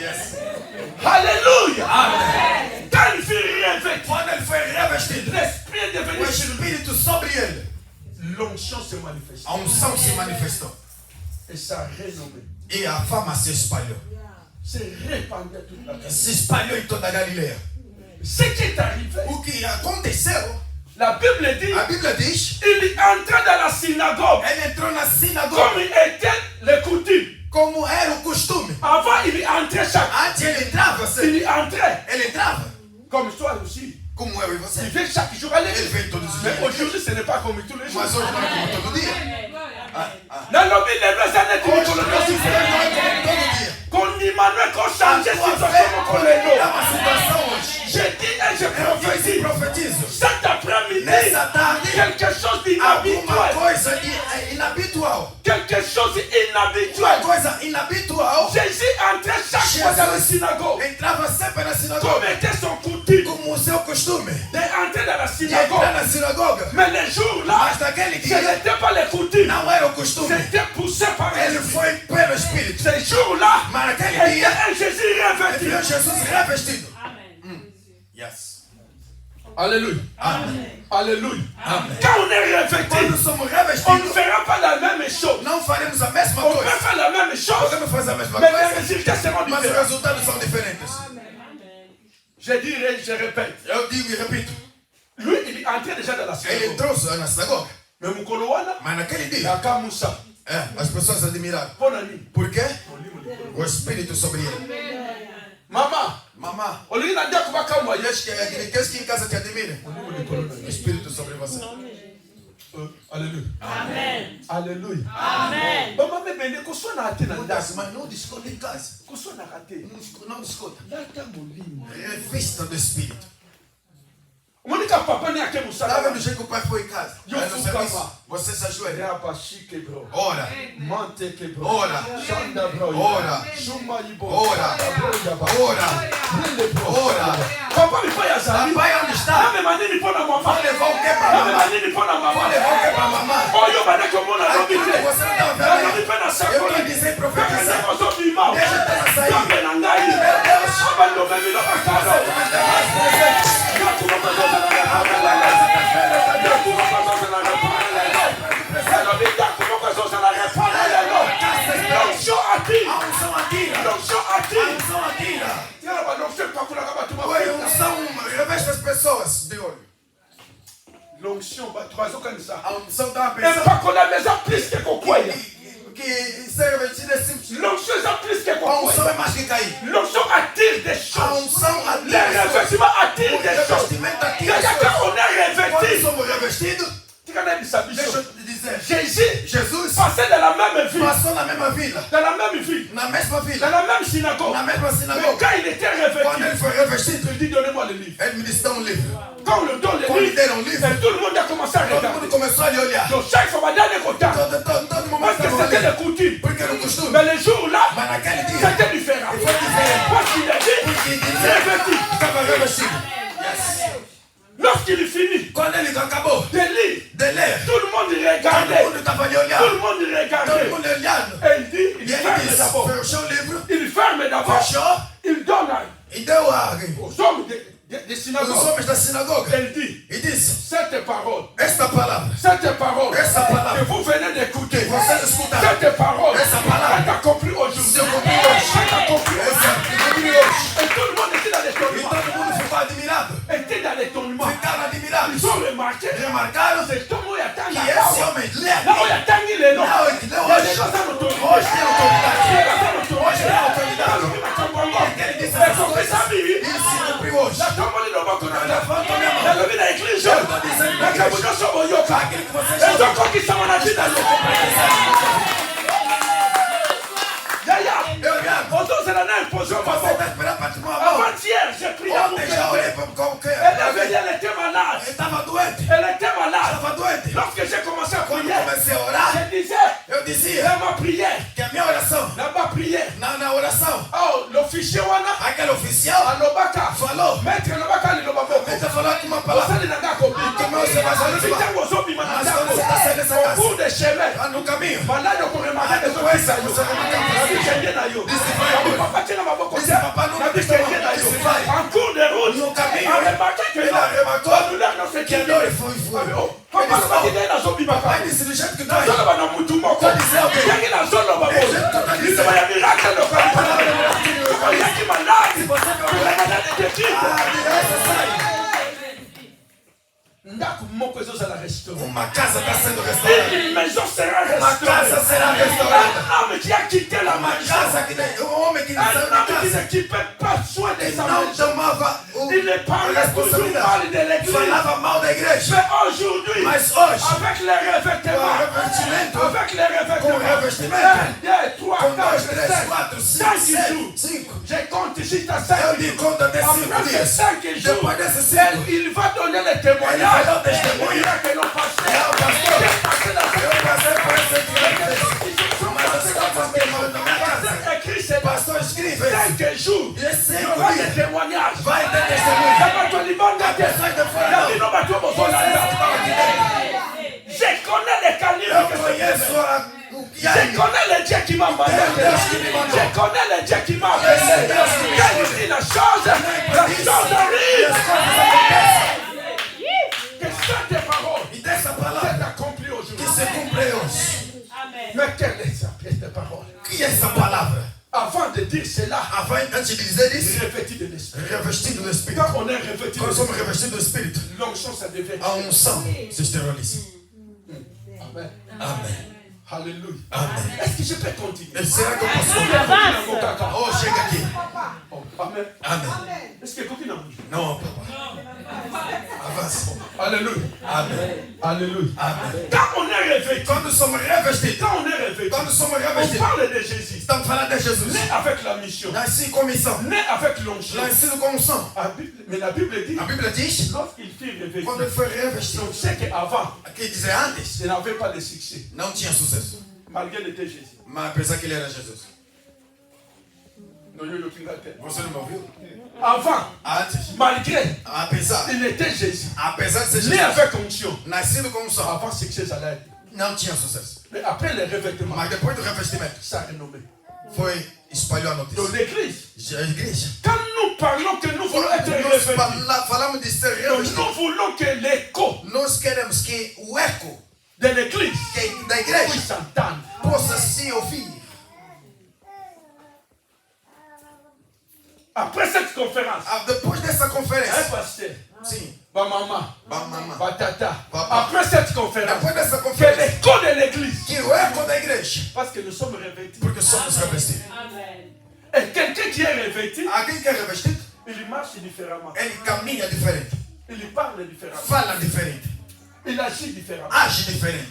Yes. Alléluia. Quand il fut revêtu, Quando ele foi revestido, l'esprit est o devenu sur lui. Espírito sobre ele, L'onction se manifeste. a unção se manifestou. Et ça renommé. E a fama se espalhou. Se répandait toute la terre. Se espalhou em toda a Galileia. Ce qui est arrivé, O que aconteceu, la Bible dit, a Bíblia diz, il entra dans la synagogue ele entrou na sinagoga comme était le coutume. como era o costume. Avant, il entrait chaque. Antes ele entrava, Il entrait. ele entrava, Comme toi aussi. como eu e Il você. vient chaque jour à Ele l'église. vem todos os Mais dias. aujourd'hui, ce n'est pas comme tous les jours. Mas hoje não é como todo dia. Dans le Bible, les vrais années, Hoje não é como todo dia. qu'on y manoeuvre, qu'on A change de tua situation, fé qu'on les é nomme. uma situação hoje. Je dis et je Eu disse e prophétise. profetizo. Cet après-midi, Nessa tarde, quelque chose alguma d'inhabituel. coisa inabitual. Quelque chose Uma d'inhabituel. coisa inabitual. Jésus entrait chaque fois dans la synagogue. Entrava sempre na Comme sinagoga. était son coutume Como o seu costume. d'entrer dans la De synagogue. entrar na sinagoga. Mais les jours-là, Mas naquele ce dia, n'était pas les coutumes. não era o costume. C'était poussé par Ele l'esprit. foi pelo Espírito. Ces jours-là, Mas naquele était dia, un Jésus ele revêtu. viu Jesus revestido. Yes. Alléluia. Amém. Alléluia. Amém. Quand on est revêtu, Quando somos on ne revestidos, fera pas la même chose. não faremos a mesma On peut coisa. faire la même chose, Podemos fazer a mesma mais les coisa, résultats seront mas os différents. resultados são diferentes. Je dirais, je répète. Eu digo e repito. Lui, il est entré déjà dans la Ele synagogue. entrou na sinagoga, Mais Mukolowana, mas naquele dia, Yakamusa, as pessoas admiraram. Bonani. Por quê? O Espírito sobre ele. Maman, Mamã, Olivia Nadia Kubaka Moye. qu'est-ce que em casa te admira? O Espírito sobre você. Alléluia. Amen. Alléluia. Amen. Maman, mais ben, qu'on soit na tena Muda-se, mas não discuta em casa. qu'on soit na raté. Não discuta. Data molimo. Revista do Espírito. Monica papa ni ake Tá musala. vendo o jeito que o pai foi em casa? Eu Aí no fui serviço, capaz. você se ajoelha. Rapa chique bro. Ora, Mante que bro. ora, Shanda bro. Ora. Shuma ibo. Ora. ora, Brille bro. ora. Papa mi pa ya zali. Papai, onde está? Name manini pona mama. Vai levar o que pra Name mamãe? manini pona Vai mama. levar o que pra mamãe? Oyo bana komona no bi te. Você não tá Na no bi vendo? pe na Eu sakoli. tô dizendo Kaka profetizar. se koso bi ma. Deixa ela sair. Kabe na ngai. Meu Deus. Abando me mi no pakado. Você vai ter mais presente. onction, bah, 3 ans comme ça. A unção da Et pessoa pas qu'on a besoin plus que qu'on croit. que ser revestida é simples. L'onction est plus que A qu'on unção croit. é mais que cair. L'onction attire des A choses. unção Les revêtements attirent O des choses. revestimento Il y a atira quand on est Quando revêti. somos revestidos, Tu connais sa deixa eu vision. te dizer, Jésus Jesus passait dans la même ville. passou na mesma vila, Dans la même ville. na mesma Dans vila, la même synagogue. na mesma Mais sinagoga. quand il était Quando ele revêtu, foi revestido, il dit donnez-moi le livre. ele me disse: dá um livre. Quand on le donne le Quando lhe livre, deram um livre, et tout le monde a commencé à todo mundo regarder. começou a lhe olhar. Donc chaque fois, madame est content. Todo mundo Parce que estava c'était ali. le coutume. Porque era um costume. Mais le jour-là, Mas naquele dia, c'était différent. foi diferente. Parce qu'il a dit, Porque ele dizia, revêtu. estava revestido. Lorsqu'il finit Quando ele acabou de lire, de ler, tout le monde todo regardait. mundo estava a lhe Tout olhar. le monde Todo regardait. mundo olhando. Et il dit, il E ele ferme disse: d'abord. fechou o livro, Il ferme d'abord. fechou Il donne e deu aux hommes des os synagogues. homens da sinagoga. Il dit, E disse: cette parole, esta palavra Essa palavra que vous venez d'écouter, que vocês escutaram, cette parole Essa palavra est accomplie aujourd'hui. se cumpriu hoje. Est accomplie Essa aujourd'hui. cumpriu hoje. Et tout le monde était dans E l'étonnement. todo mundo ficou admirado. Était dans l'étonnement. Ficaram admirados. Ils ont remarqué Remarcaram c'est comme il y a tant que esse homem lê Là où il y a aqui. tant de noms. Là où il lê Il y a des hoje. gens sans autorité. Hoje tem autoridade. Il y a des gens sans autorité. Hoje tem autoridade. Il Ele disse y a essas des coisas. gens Ele se cumpriu hoje. Là, tout le monde est dans beaucoup de Eu levanto a minha mão. Là, le vide avec les gens. Eu estou dizendo Là, que que vous deux sommes au yoga. aquele que vocês Et estão donc, qui sont en vie dans le Yaya, Eu olhando. on c'est la même position. Você está esperando para te tomar a mão. Avant-hier, j'ai prié pour Ontem já olhei quelqu'un. para qualquer. Elle est venue, elle était malade. Ele estava doente. Elle était malade. Estava doente. Lorsque j'ai commencé à Quando prier, comecei a orar, je disais, eu dizia dans ma prière, que a minha oração, dans ma prière, na oração, oh, l'officier wana, aquele oficial alobaka, falou. maître alobaka lilobaboko. Ele está falando com uma palavra. Osali nanga kobi. Comment c'est pas ça? Bitango zobima na Mas ndako. quando você está saindo dessa casa, Au bout des chemins, no caminho, malade okoremaka des depois officiers. você remarca Nabi kenge na yo. Nabi papa tiena maboko Disse te. papa no Nabi kenge na yo. vai. En cours de route, No caminho, a remarqué que ele remarcou la douleur non se que a dor foi. Papa loba kide na zobima Papai pa. disse do jeito que dói. Nazoloba na mutu moko. Tá dizendo que- Yangi na zoloba bo. Lisema ya miracle no kwa. Kwa yaki malade. Kwa malade de Cristo. Essa sai. Ndako moko ezozala restauré. Uma casa está sendo restaurada. Une maison sera Uma casa restaurée. será restaurada. Un homme qui a quitté la Uma maison. casa que homem que Un saiu da homme qui casa ne quitte pas soin de sa não maison. tomava Il ne parlait toujours mal de l'église. falava mal da igreja. Mais aujourd'hui, Mas hoje, avec les revêtements, com revestimento, avec les revêtements, com revestimento, 1, 2, 3, com 4, 2, 3, 5, 4, 5 5, jours. 7, 5. Je compte ici à Eu 5 dei jours. conta desses 5 Après ces dias. 5 jours, Depois desses 5, il va donner le ele vai témoignage. dar o testemunho. Que l'on passait. Não, pastor, J'ai passé dans eu passei por essa igreja. Ils sont Mas passés você dans está passando na minha casa. Pasteur écrit c'est Pastor, escreve. 5 jours. E esse Il y 5 aura des dias témoignages. vai ter testemunho. Je connais les calibres Eu que conheço o que je há. connais le Dieu qui m'a mandé. Je connais le Dieu qui m'a appelé. Quand il dit la chose arrive. Que cette parole E dessa s'est palavra accomplie que aujourd'hui. se cumpre hoje. Mais quelle est cette parole? Que é essa palavra? Avant de dire cela, Antes de dizer isso, revêtis de l'esprit. revestido do Espírito. Quand on est revêti Quando de somos l'esprit, revestidos do Espírito, l'onction ça devient. a unção se exterioriza. Amen. Amém. Alléluia. Amém. Est-ce que je peux continuer? E será que eu posso continuar? Oh, Oh, chega aqui. Amen. Amém. Est-ce que coquille n'a pas? Não, papai. Avança. Alléluia. Amém. Alléluia. Amém. Quand on est revêtu, Quando somos revestidos, quand on est revêtu, quando somos on revestidos, parle de Jésus. estamos falando de Jesus. Né avec la mission, Nasci com missão. né avec l'onction. Nascido com unção. Mais la Bible dit, A Bíblia diz, lorsqu'il fut revêtu, quando ele foi revestido, on sait qu'avant, aqui dizer antes, il n'avait pas de succès, não tinha sucesso. malgré il était Jésus. Mas apesar que ele era Jesus. Non, yo, yo, Kingatel. Você não me ouviu? Avant, Antes, malgré apesar, il était Jésus, apesar de ser né Jesus, avec onction, nascido com unção, avant succès, ça l'a été. não tinha sucesso. Mais après le revêtement, Mas depois do revestimento, ça a renommé. foi espalhou a Donc notícia. l'église, A igreja. quand nous parlons que nous voulons être Nós revêtus, falamos de ser donc revestido. nous voulons que l'écho Nós queremos que o eco de l'église da puisse igreja s'entendre. possa se ouvir. Après cette conférence, Depois dessa un conferência, pasteur, sim, ma maman, mamãe, Batata. Papa. Après cette conférence, Après essa que conferência, les codes de l'église, que o eco da igreja, parce que nous sommes revêtus. porque somos revestidos. Amen. Et quelqu'un qui est revêtu, Alguém que é revestido, il marche différemment. ele caminha diferente, Il parle différemment. fala diferente, Il agit différemment. age diferente.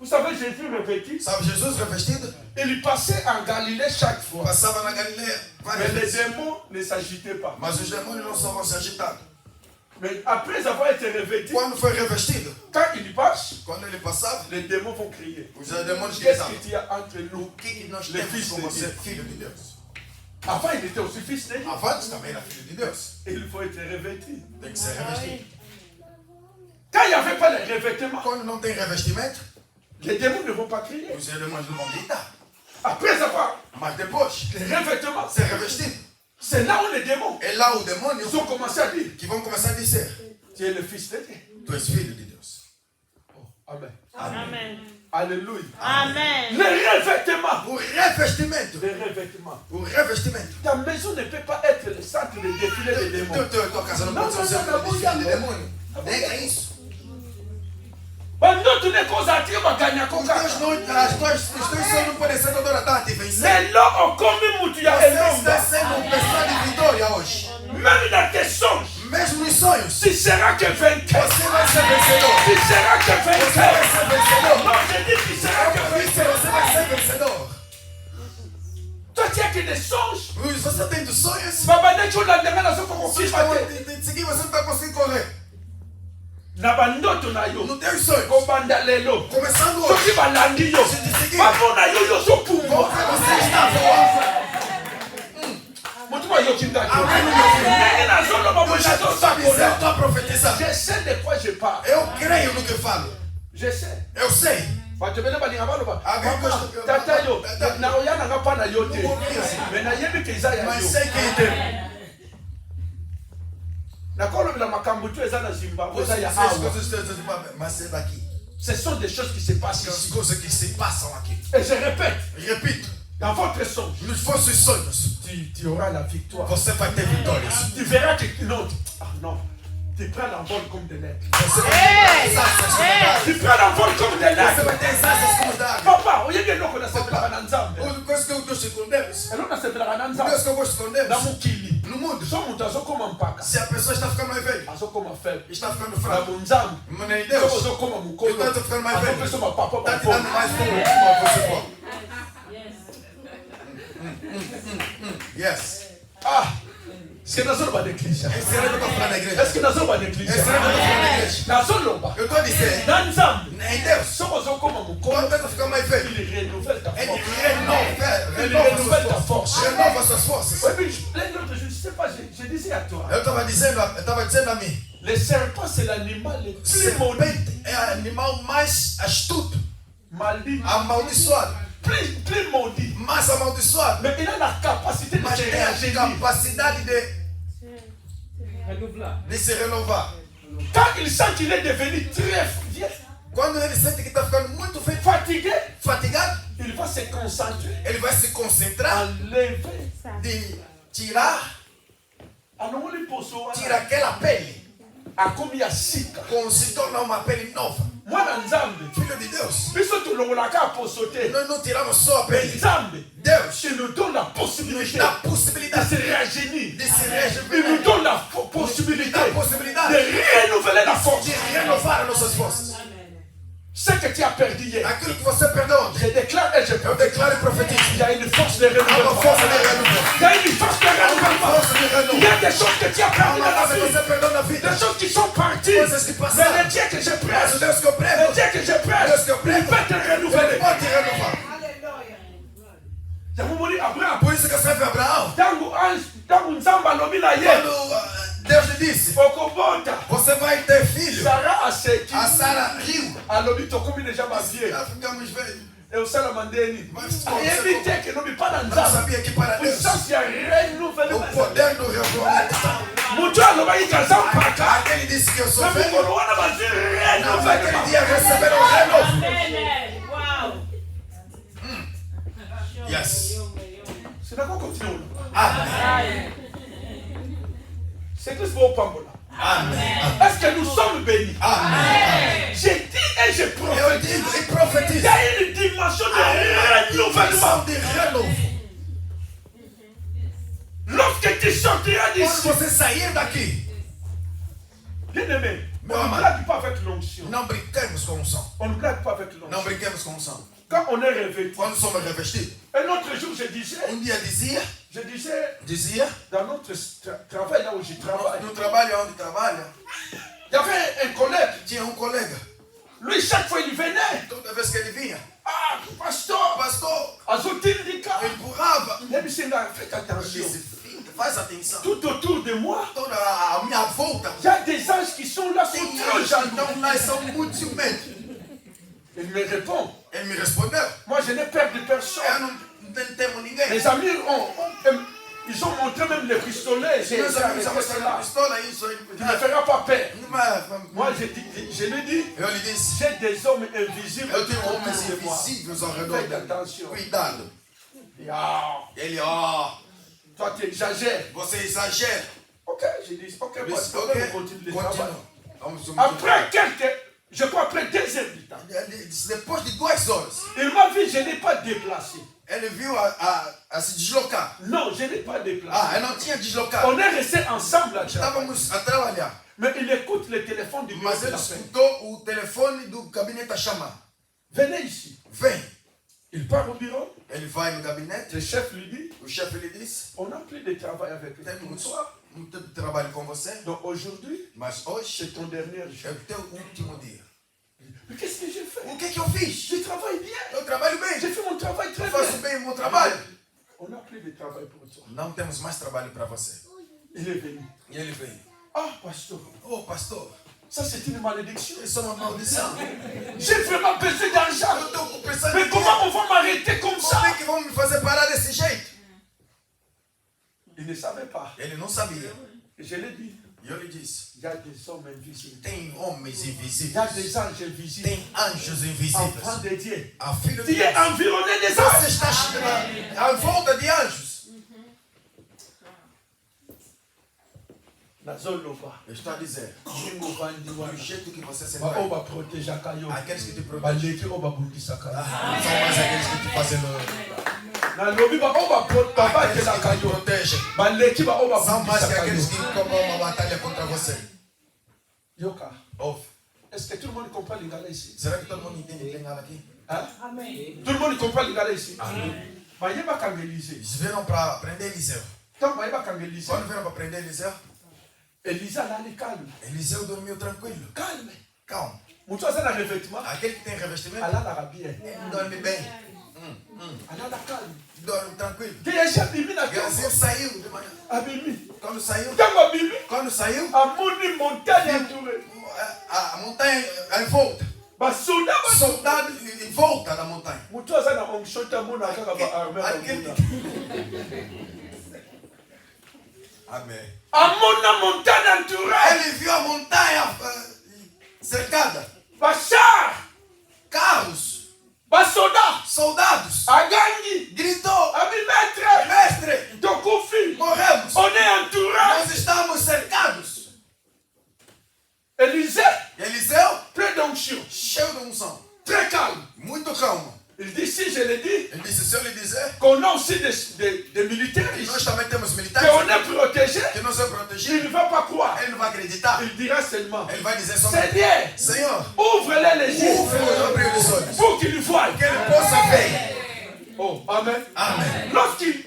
Vous savez, Jésus revêtu, Sabe, Jesus revestido, il passait en Galilée chaque fois. passava na Galileia Mais várias les vezes. démons ne s'agitaient pas. Mas os demônios não só vão se agitando. Mais après avoir été revêtu, Quando foi revestido, quand il passe, quando ele passava, les démons vont crier. os demônios Qu'est-ce gritavam: qu'il y a entre nous? o que nós Les temos fils com de você, Deus. filho de Deus? Avant, il était aussi fils de Dieu. Avante também era filho de Deus. Et il faut être revêtu. Tem que ser revestido. Quand il n'y avait pas les revêtements, Quando não tem revestimento, les démons ne vont pas crier. os demônios não vão gritar. Après avoir Mas depois, les revêtements, ser revestido, c'est là où les démons é lá o demônio ils ont commencé à dire, que vão começar a dizer: tu es le fils de Dieu. tu és filho de Deus. Oh, amen. Amen. Alléluia. Amen. Les revêtements. O revestimento, Les revêtements. o revestimento. Ta maison ne peut pas être le centre de défilé des démons. Tua casa não pode ser o centro de desfile de demônio. Nega isso. Bando tu ne causa ati baganya koka. Os teus sonhos não podem ser toda hora te vencer. Lelo okomi mutu ya Você enomba. está sendo uma pessoa de vitória hoje. Même dans tes songes, Mesmo nos sonhos, tu seras que vainqueur. você vai ser vencedor. Tu seras que Você vai vainqueur. ser vencedor. Non, je dis tu seras que vainqueur. Você vai ser vencedor. Toi tu as que des songes. Você tem dos sonhos. Babane tu la ndanga na soko Você kokifa está te. te seguir, você não está conseguindo correr. Na bandoto na yo. Nos teus sonhos. Kobanda lelo. Começando hoje. Soki balandi yo. Babona yo yo so pumbwa. Você está voando. Mutu wa yo kindaki. Nenge na zolo mamusha to Eu sakona. estou profetizando. Je sais de quoi je parle. Eu creio no que falo. Je sais. Eu sei. Bato bele balinga baloba. Again, Mama, goes to- tata yo. Na oyana nga pa na yo te. Mais na yebi ke eza ya Mas yo. sei quem tem. nakolobela makambo tu eza na Zimbabwe eza ya As awa. coisas estão mas é daqui. Ce sont des choses qui se passent As ici. coisas que se passam aqui. Et je répète, Repito, dans votre songe, nos vossos sonhos, tu auras la victoire. você vai ter vitórias. Tu verras que non, non, tu prends l'envol comme des lettres. Você vai ter asas como dados. Tu prends l'envol comme des Você lettres. vai ter asas como dados. Papa, oyebi eloko nasepelaka na Nzambe. Outra coisa que eu gosto com Deus. Eloko nasepelaka na Deus Nzambe. que eu gosto com Deus. Na mokili. No mundo, So moto azokoma mpaka. se a pessoa está ficando mais velha, Azokoma faible. está ficando Na fraca, munzambe. mas nem So Deus ozokoma mokolo. Então, tô ficando mais velho. Azopesa mapapa está te dando mapoma. mais força que você pode. Yes. Ah, est-ce que nazoloba néglige? Esse era o que eu estou falando na igreja. Est-ce que nazoloba néglige? Esse era o que eu estou falando na igreja. Nazoloba. Eu estou a dizer, Na Nzambe. em Deus, So ozokoma mokolo. quando você ficar mais velho, Il renouvelle ta ele force. renova suas forças. Renova suas forças. Oui, mais je ne sais pas, je disais à toi. Eu estava dizendo a mim, Le serpent, c'est l'animal le plus maudit, serpente é o animal mais astuto, maudit, amaldiçoado, plus maudit. mais amaldiçoado, Mais il a la capacité de mas se tem a réagir. capacidade de se renovar. Quand il sent qu'il est devenu très vieux, Quando ele sente que está ficando muito fatigué, fatigado, il va se concentrer, ele vai se concentrar enlever, de tirar tirar aquela pele, a comme a sika. se torna uma pele nova. Mwana Nzambe, Filho de Deus, biso tulongolaka aposote. nós não tiramos só a pele. Nzambe, Deus il nous donne la nos possibilité dá a de possibilidade se rajeunir. de se Il nous rejuvenescer, donne la nos possibilité dá a de possibilidade renouveler la force. de renovar as nossas forças. Ce que tu as perdu hier, Aquilo que você perdeu ontem, je déclare et je eu proclame. declaro e profetizo. Il y a une force de Há uma renouvellement. força de renovar. Il y a une force de Há uma renouvellement. força de Il y renovar. a des choses que tu as Há perdues uma dans la coisa que vie. você perdeu na vida. Des choses qui sont parties. Coisas que Mais passaram. le Dieu que je Mas o presse, Deus que eu le prego, Dieu que je presse, Deus que eu il prego, peut te Ele renouveler. pode te renovar. Alléluia. Jamumuri Abraham, Por isso que serve Abraão. tangu Nzamba alobi na ye, Quando Deus lhe disse, okobota, você vai ter filho. Sarah aseki, A Sara riu. alobi tokomi déjà bavie. Já ficamos velhos. eosala mandeni. Mas Ayebi te que nobi pa na não Nzambe. sabia que para Deus Puissance ya renouveler. o poder do renovar. Mutu alobaki kaza mpaka. Aquele disse que eu sou Na velho. mikolo wana bazi Não vai aquele renouveler. dia receber o renovo. Amen. Wow. Yes. C'est d'accord continuer. Amém. C'est que c'est beau pambola. Amen. Est-ce que nous sommes bénis? Amen. J'ai dit et je prophétise. Il prophétise. Il y a une dimension de renouvellement. De renovo. Lorsque tu sortiras Quando d'ici, você sair daqui, bien-aimé, on Meu ne amado, blague pas avec l'onction. não brinquemos com o som. On ne blague pas avec Não l'onction. brinquemos com o som. Quand on est revêtu, Quando somos revestidos, un autre jour, je disais dizia, dans notre travail, là où je travaille, no trabalho onde trabalha, il y avait un collègue. tinha colega. Lui, chaque fois, il venait. Toda vez que ele vinha, Ah, pasteur, pastor, Azotindika. ele empurrava. Il me dit, faites Eu attention. disse, filho, faz atenção. Tout autour de moi, Toda a minha volta, il y a des anges qui sont là, sont tem trop anjos, jaloux. então nós somos muito ciumentos. Il me répond, Ele me respondeu, moi, je n'ai peur de personne. eu não temo ninguém. Les amis ils ont montré même les pistolets. J'ai Meus amigos já arrêté mostraram a cela. pistola, isso aí. Tu ne me feras pas peur. Mas, Moi, je lui dis, eu lhe disse, j'ai des hommes invisibles eu tenho autour homens de moi. invisíveis ao redor Faites dele. attention. Cuidado. Ah, Ele, toi, tu exagères. você exagera. Ok, j'ai dit, ok, Eu disse, pasteur, ok, on continue le travail. continua. Vamos Après je crois après 2 heures du temps, Ele disse, depois de 2 horas, il m'a vu, je n'ai pas déplacé. ele viu a se deslocar. Non, je n'ai pas déplacé. Eu não tinha deslocado. On est resté ensemble à travailler. Estávamos a trabalhar. Mais il écoute le téléphone du bureau Mas de ele la paix. escutou o telefone do gabinete a chamar. Venez ici. Vem. Il part au bureau. Ele vai no gabinete. Le chef lui dit, O chefe lhe disse, on n'a plus de travail avec lui. temos Toi. muito tempo de trabalho com você, Donc aujourd'hui, mas hoje c'est ton dernier é jour. o teu último dia. Mais qu'est-ce que j'ai fait? O que é que eu fiz? Je travaille bien. Eu trabalho bem. J'ai fait mon travail très Eu faço bien. bem o meu trabalho. On n'a plus de travail pour toi. Não temos mais trabalho para você. Il est venu. E ele veio. Ah, pasteur, Oh, pastor, ça c'est une malédiction. isso é uma maldição. J'ai vraiment besoin d'argent. Eu estou pensando Mais comment on va m'arrêter comme como ça? é que vão me fazer parar desse jeito? Il ne savait pas. Ele não sabia. Et je l'ai dit, E eu lhe disse, il y a des hommes invisibles. tem homens Il y a invisíveis. des anges invisibles. Tem anjos invisíveis. Enfants de Dieu. A filha de Tu es Deus. environné des Você anges. está chegando à volta de anjos. Nazoloba. Eu estou a dizer, Jingo vandiwa. do jeito que você se Ba vai, oba protege akayo. aqueles que te protegem Baleki oba bundisa kayo. são mais aqueles que te fazem Na lobi ba oba baba aqueles te que te kayo. protegem. Baleki ba oba São mais bundisa que aqueles kayo. que tomam uma batalha contra você. Yoka. Ouve. Est-ce que tout le monde comprend l'ingala ici? Será que todo mundo entende quem fala aqui? Hein? Amen. Tout le monde comprend l'ingala ici? Ba yeba kangelise. Eles vieram para aprender Eliseu. Quand ba yeba kangelise. Quando vieram para aprender Eliseu, Elisa là les calme. Eliseu dormiu tranquilo. Calme. Calma. Mutu aza na revêtement. Aquele que tem revestimento, Alalaka bien. ele dorme bem. Alala calme. Dorme tranquilo. Geyeshi abimi na Geazi tombo. saiu de manhã. Abimi. Quando saiu, Ntango abimi. quando saiu, Amoni montagne entourée. a montanha em volta. Basoda ba. Soldado em volta da montanha. Mutu aza na onction ta mona kaka ba armée na Aquele mona. Amém. Amona montagne entourée. Ele viu a montanha cercada. Bachar. Carros, Basoda. soldados. Agangi. Gritou: Abi maître. Mestre, Tokufi. morremos. On est entouré. Nós estamos cercados. Élisée. Eliseu, Plein d'onction. cheio de unção, Très calme. muito calmo. Il dit si je l'ai dit. Ele disse: se eu lhe dizer Qu'on a aussi des militaires que ici. nós também temos militares, Qu'on est protégé. que nós somos Il protegidos, ne va pas croire. ele não vai acreditar. Il dira seulement, Ele vai dizer somente: Seigneur, Senhor, ouvre-les les yeux abre os olhos, pour qu'ils voient. que ele possa ver. Oh, Amen. Amém. Lorsqu'il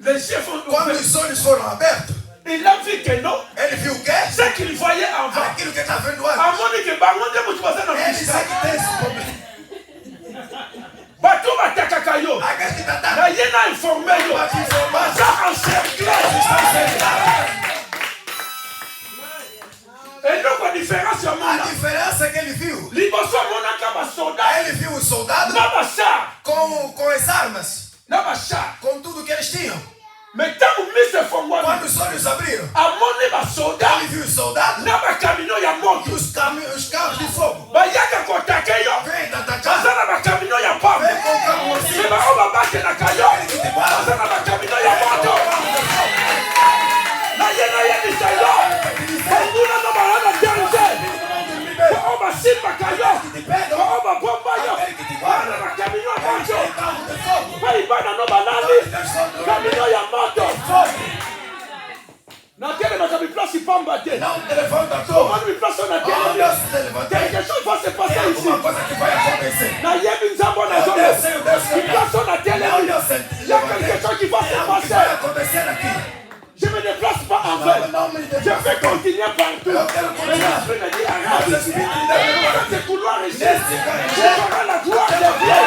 les yeux sont Quando ouverts, os olhos foram abertos, il a vu que non, ele viu o quê? ce qu'il voyait avant. Aquilo que está vendo antes. À mon que Bangonde Moutouaza dans le Ele ministère. sabe que tem esse problema. Batou Batakaka yo. Aqueles que estão Na yena informé yo. Baza encerclé. Et donc la différence c'est A mon diferença que ele viu, Liboso monaka ba soldat. ele viu os soldados Na ba char. com as armas, Na ba char. com tudo que eles tinham. Mais tant que mise fongwa. Quando os olhos abriram, À mon ba soldat. ele viu os soldados Na ba camion ya e moto. os carros de fogo. Ba yaka kotake yo. Vem atacar, Baza na ba camion ya pam. vem com o carro C'est assim. ba oba bate na kayo. Baza na ba camion ya moto. Na yena ya bisayo. ibana no banani kamino ya moto na quelle va me place pamba te Não levanta comment todo. me place na Oh, quelle Deus te levantar. quelque chose va se passer ici Alguma coisa que vai acontecer. na yebi nzambo na zone Deus sei, Deus sei. il place na telle Não, Deus sei. il y a quelque chose qui va se Algo que vai passer acontecer aqui. je me déplace pas en vain Não me je deixa. vais continuer partout Eu quero mais continuar. l'esprit me dit Mas o arrête Espírito de Deus dans ces couloirs ici Nesse je canto. ferai la gloire de Dieu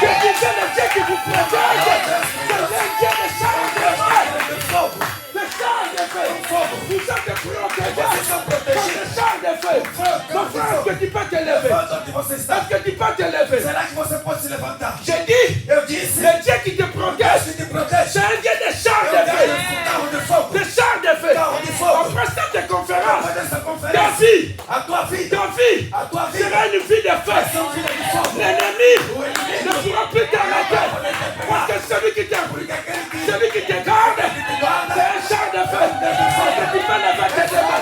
je disais le Dieu qui vous protège c'est le Dieu de charge de feu de fogo. de charge de feu vous êtes protégés Vocês são protegidos. de charge de feu mon frère est-ce que tu peux te lever Levanta onde você está. est-ce que tu peux te lever Será que você pode se levantar? j'ai dit Eu disse. le Dieu qui te Deus protège que te protege. c'est un Dieu de charge Eu de feu tenho um carro de fogo. de charge de feu Carro de fogo. après cette conférence Depois dessa ta conferência, vie a tua vida, ta vie a tua vida sera une vie de feu vai ser uma vida de fogo. l'ennemi ne pourra plus t'arrêter parce que celui qui te Porque aquele que celui qui te garde c'est un char de feu est-ce que tu peux lever tes mains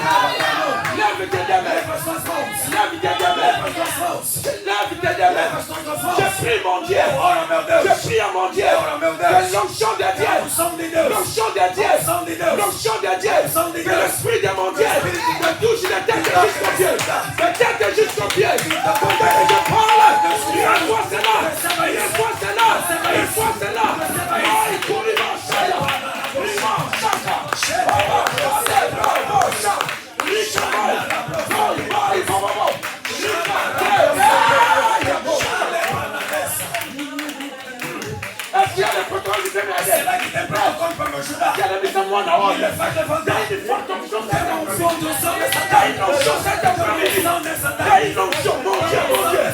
lève tes mains leva as suas mãos, lève tes mains leva as tuas mãos, lève tes leva mains as tuas je mãos. prie mon Dieu Ora, meu je Deus, prie à mon Dieu ora, meu que Deus, l'onction de a Dieu unção de Deus, l'onction de Dieu unção de Deus, l'onction de Dieu unção de que Deus, l'esprit de mon Dieu me touche de tête jusqu'au pied de tête jusqu'au pied pendant que je parle reçois cela reçois cela reçois cela aïe courir dans est-ce qu'il y a des protocoles qui peuvent m'aider? será que tem protocolo para me ajudar? Quelle est mise moi en Ele faz levantar. Il faut ton son Tem uma condução nessa T'as une onction cet après-midi. unção nessa T'as tarde. une onction, mon Dieu, mon Dieu.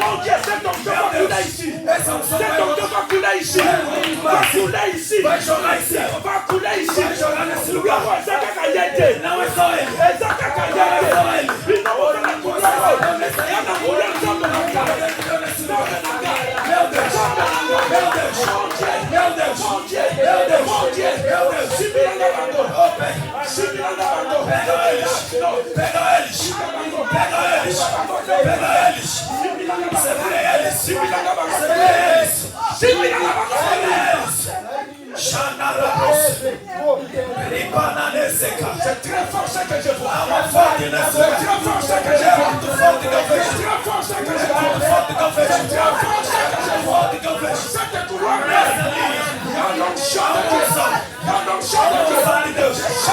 Mon Dieu, cette onction va couler ici. Essa unção Cette onction va couler ici. Va couler ici. vai jogar em cima. Va couler ici. Vai jogar nesse lugar. Ezaka Kayete. Não é só ele. Ezaka Kayete. Bino wote na kulao. Yana kule nzoto na kaya. Meu Deus, meu Deus, Mon Dieu. meu Deus, Mon Dieu. meu Deus, Mon Dieu. meu Deus. Sibiranga bango. Oh, pega, Sibiranga bango. pega eles, pega eles, pega eles, pega eles, segure eles, Sibiranga bango. segure eles, Sibiranga bango. segure eles. Xanarabos, Ripananeseka. C'est très fort ce que je vois. Há uma forte nessa C'est très fort ce que je vois. muito forte que eu C'est vejo, très fort ce que je vois. muito forte que eu C'est vejo, très fort ce que je vois. forte que eu vejo. Cette couloir, il y a l'onction de Dieu. Il y a l'onction de Dieu. Unção de Deus, C'est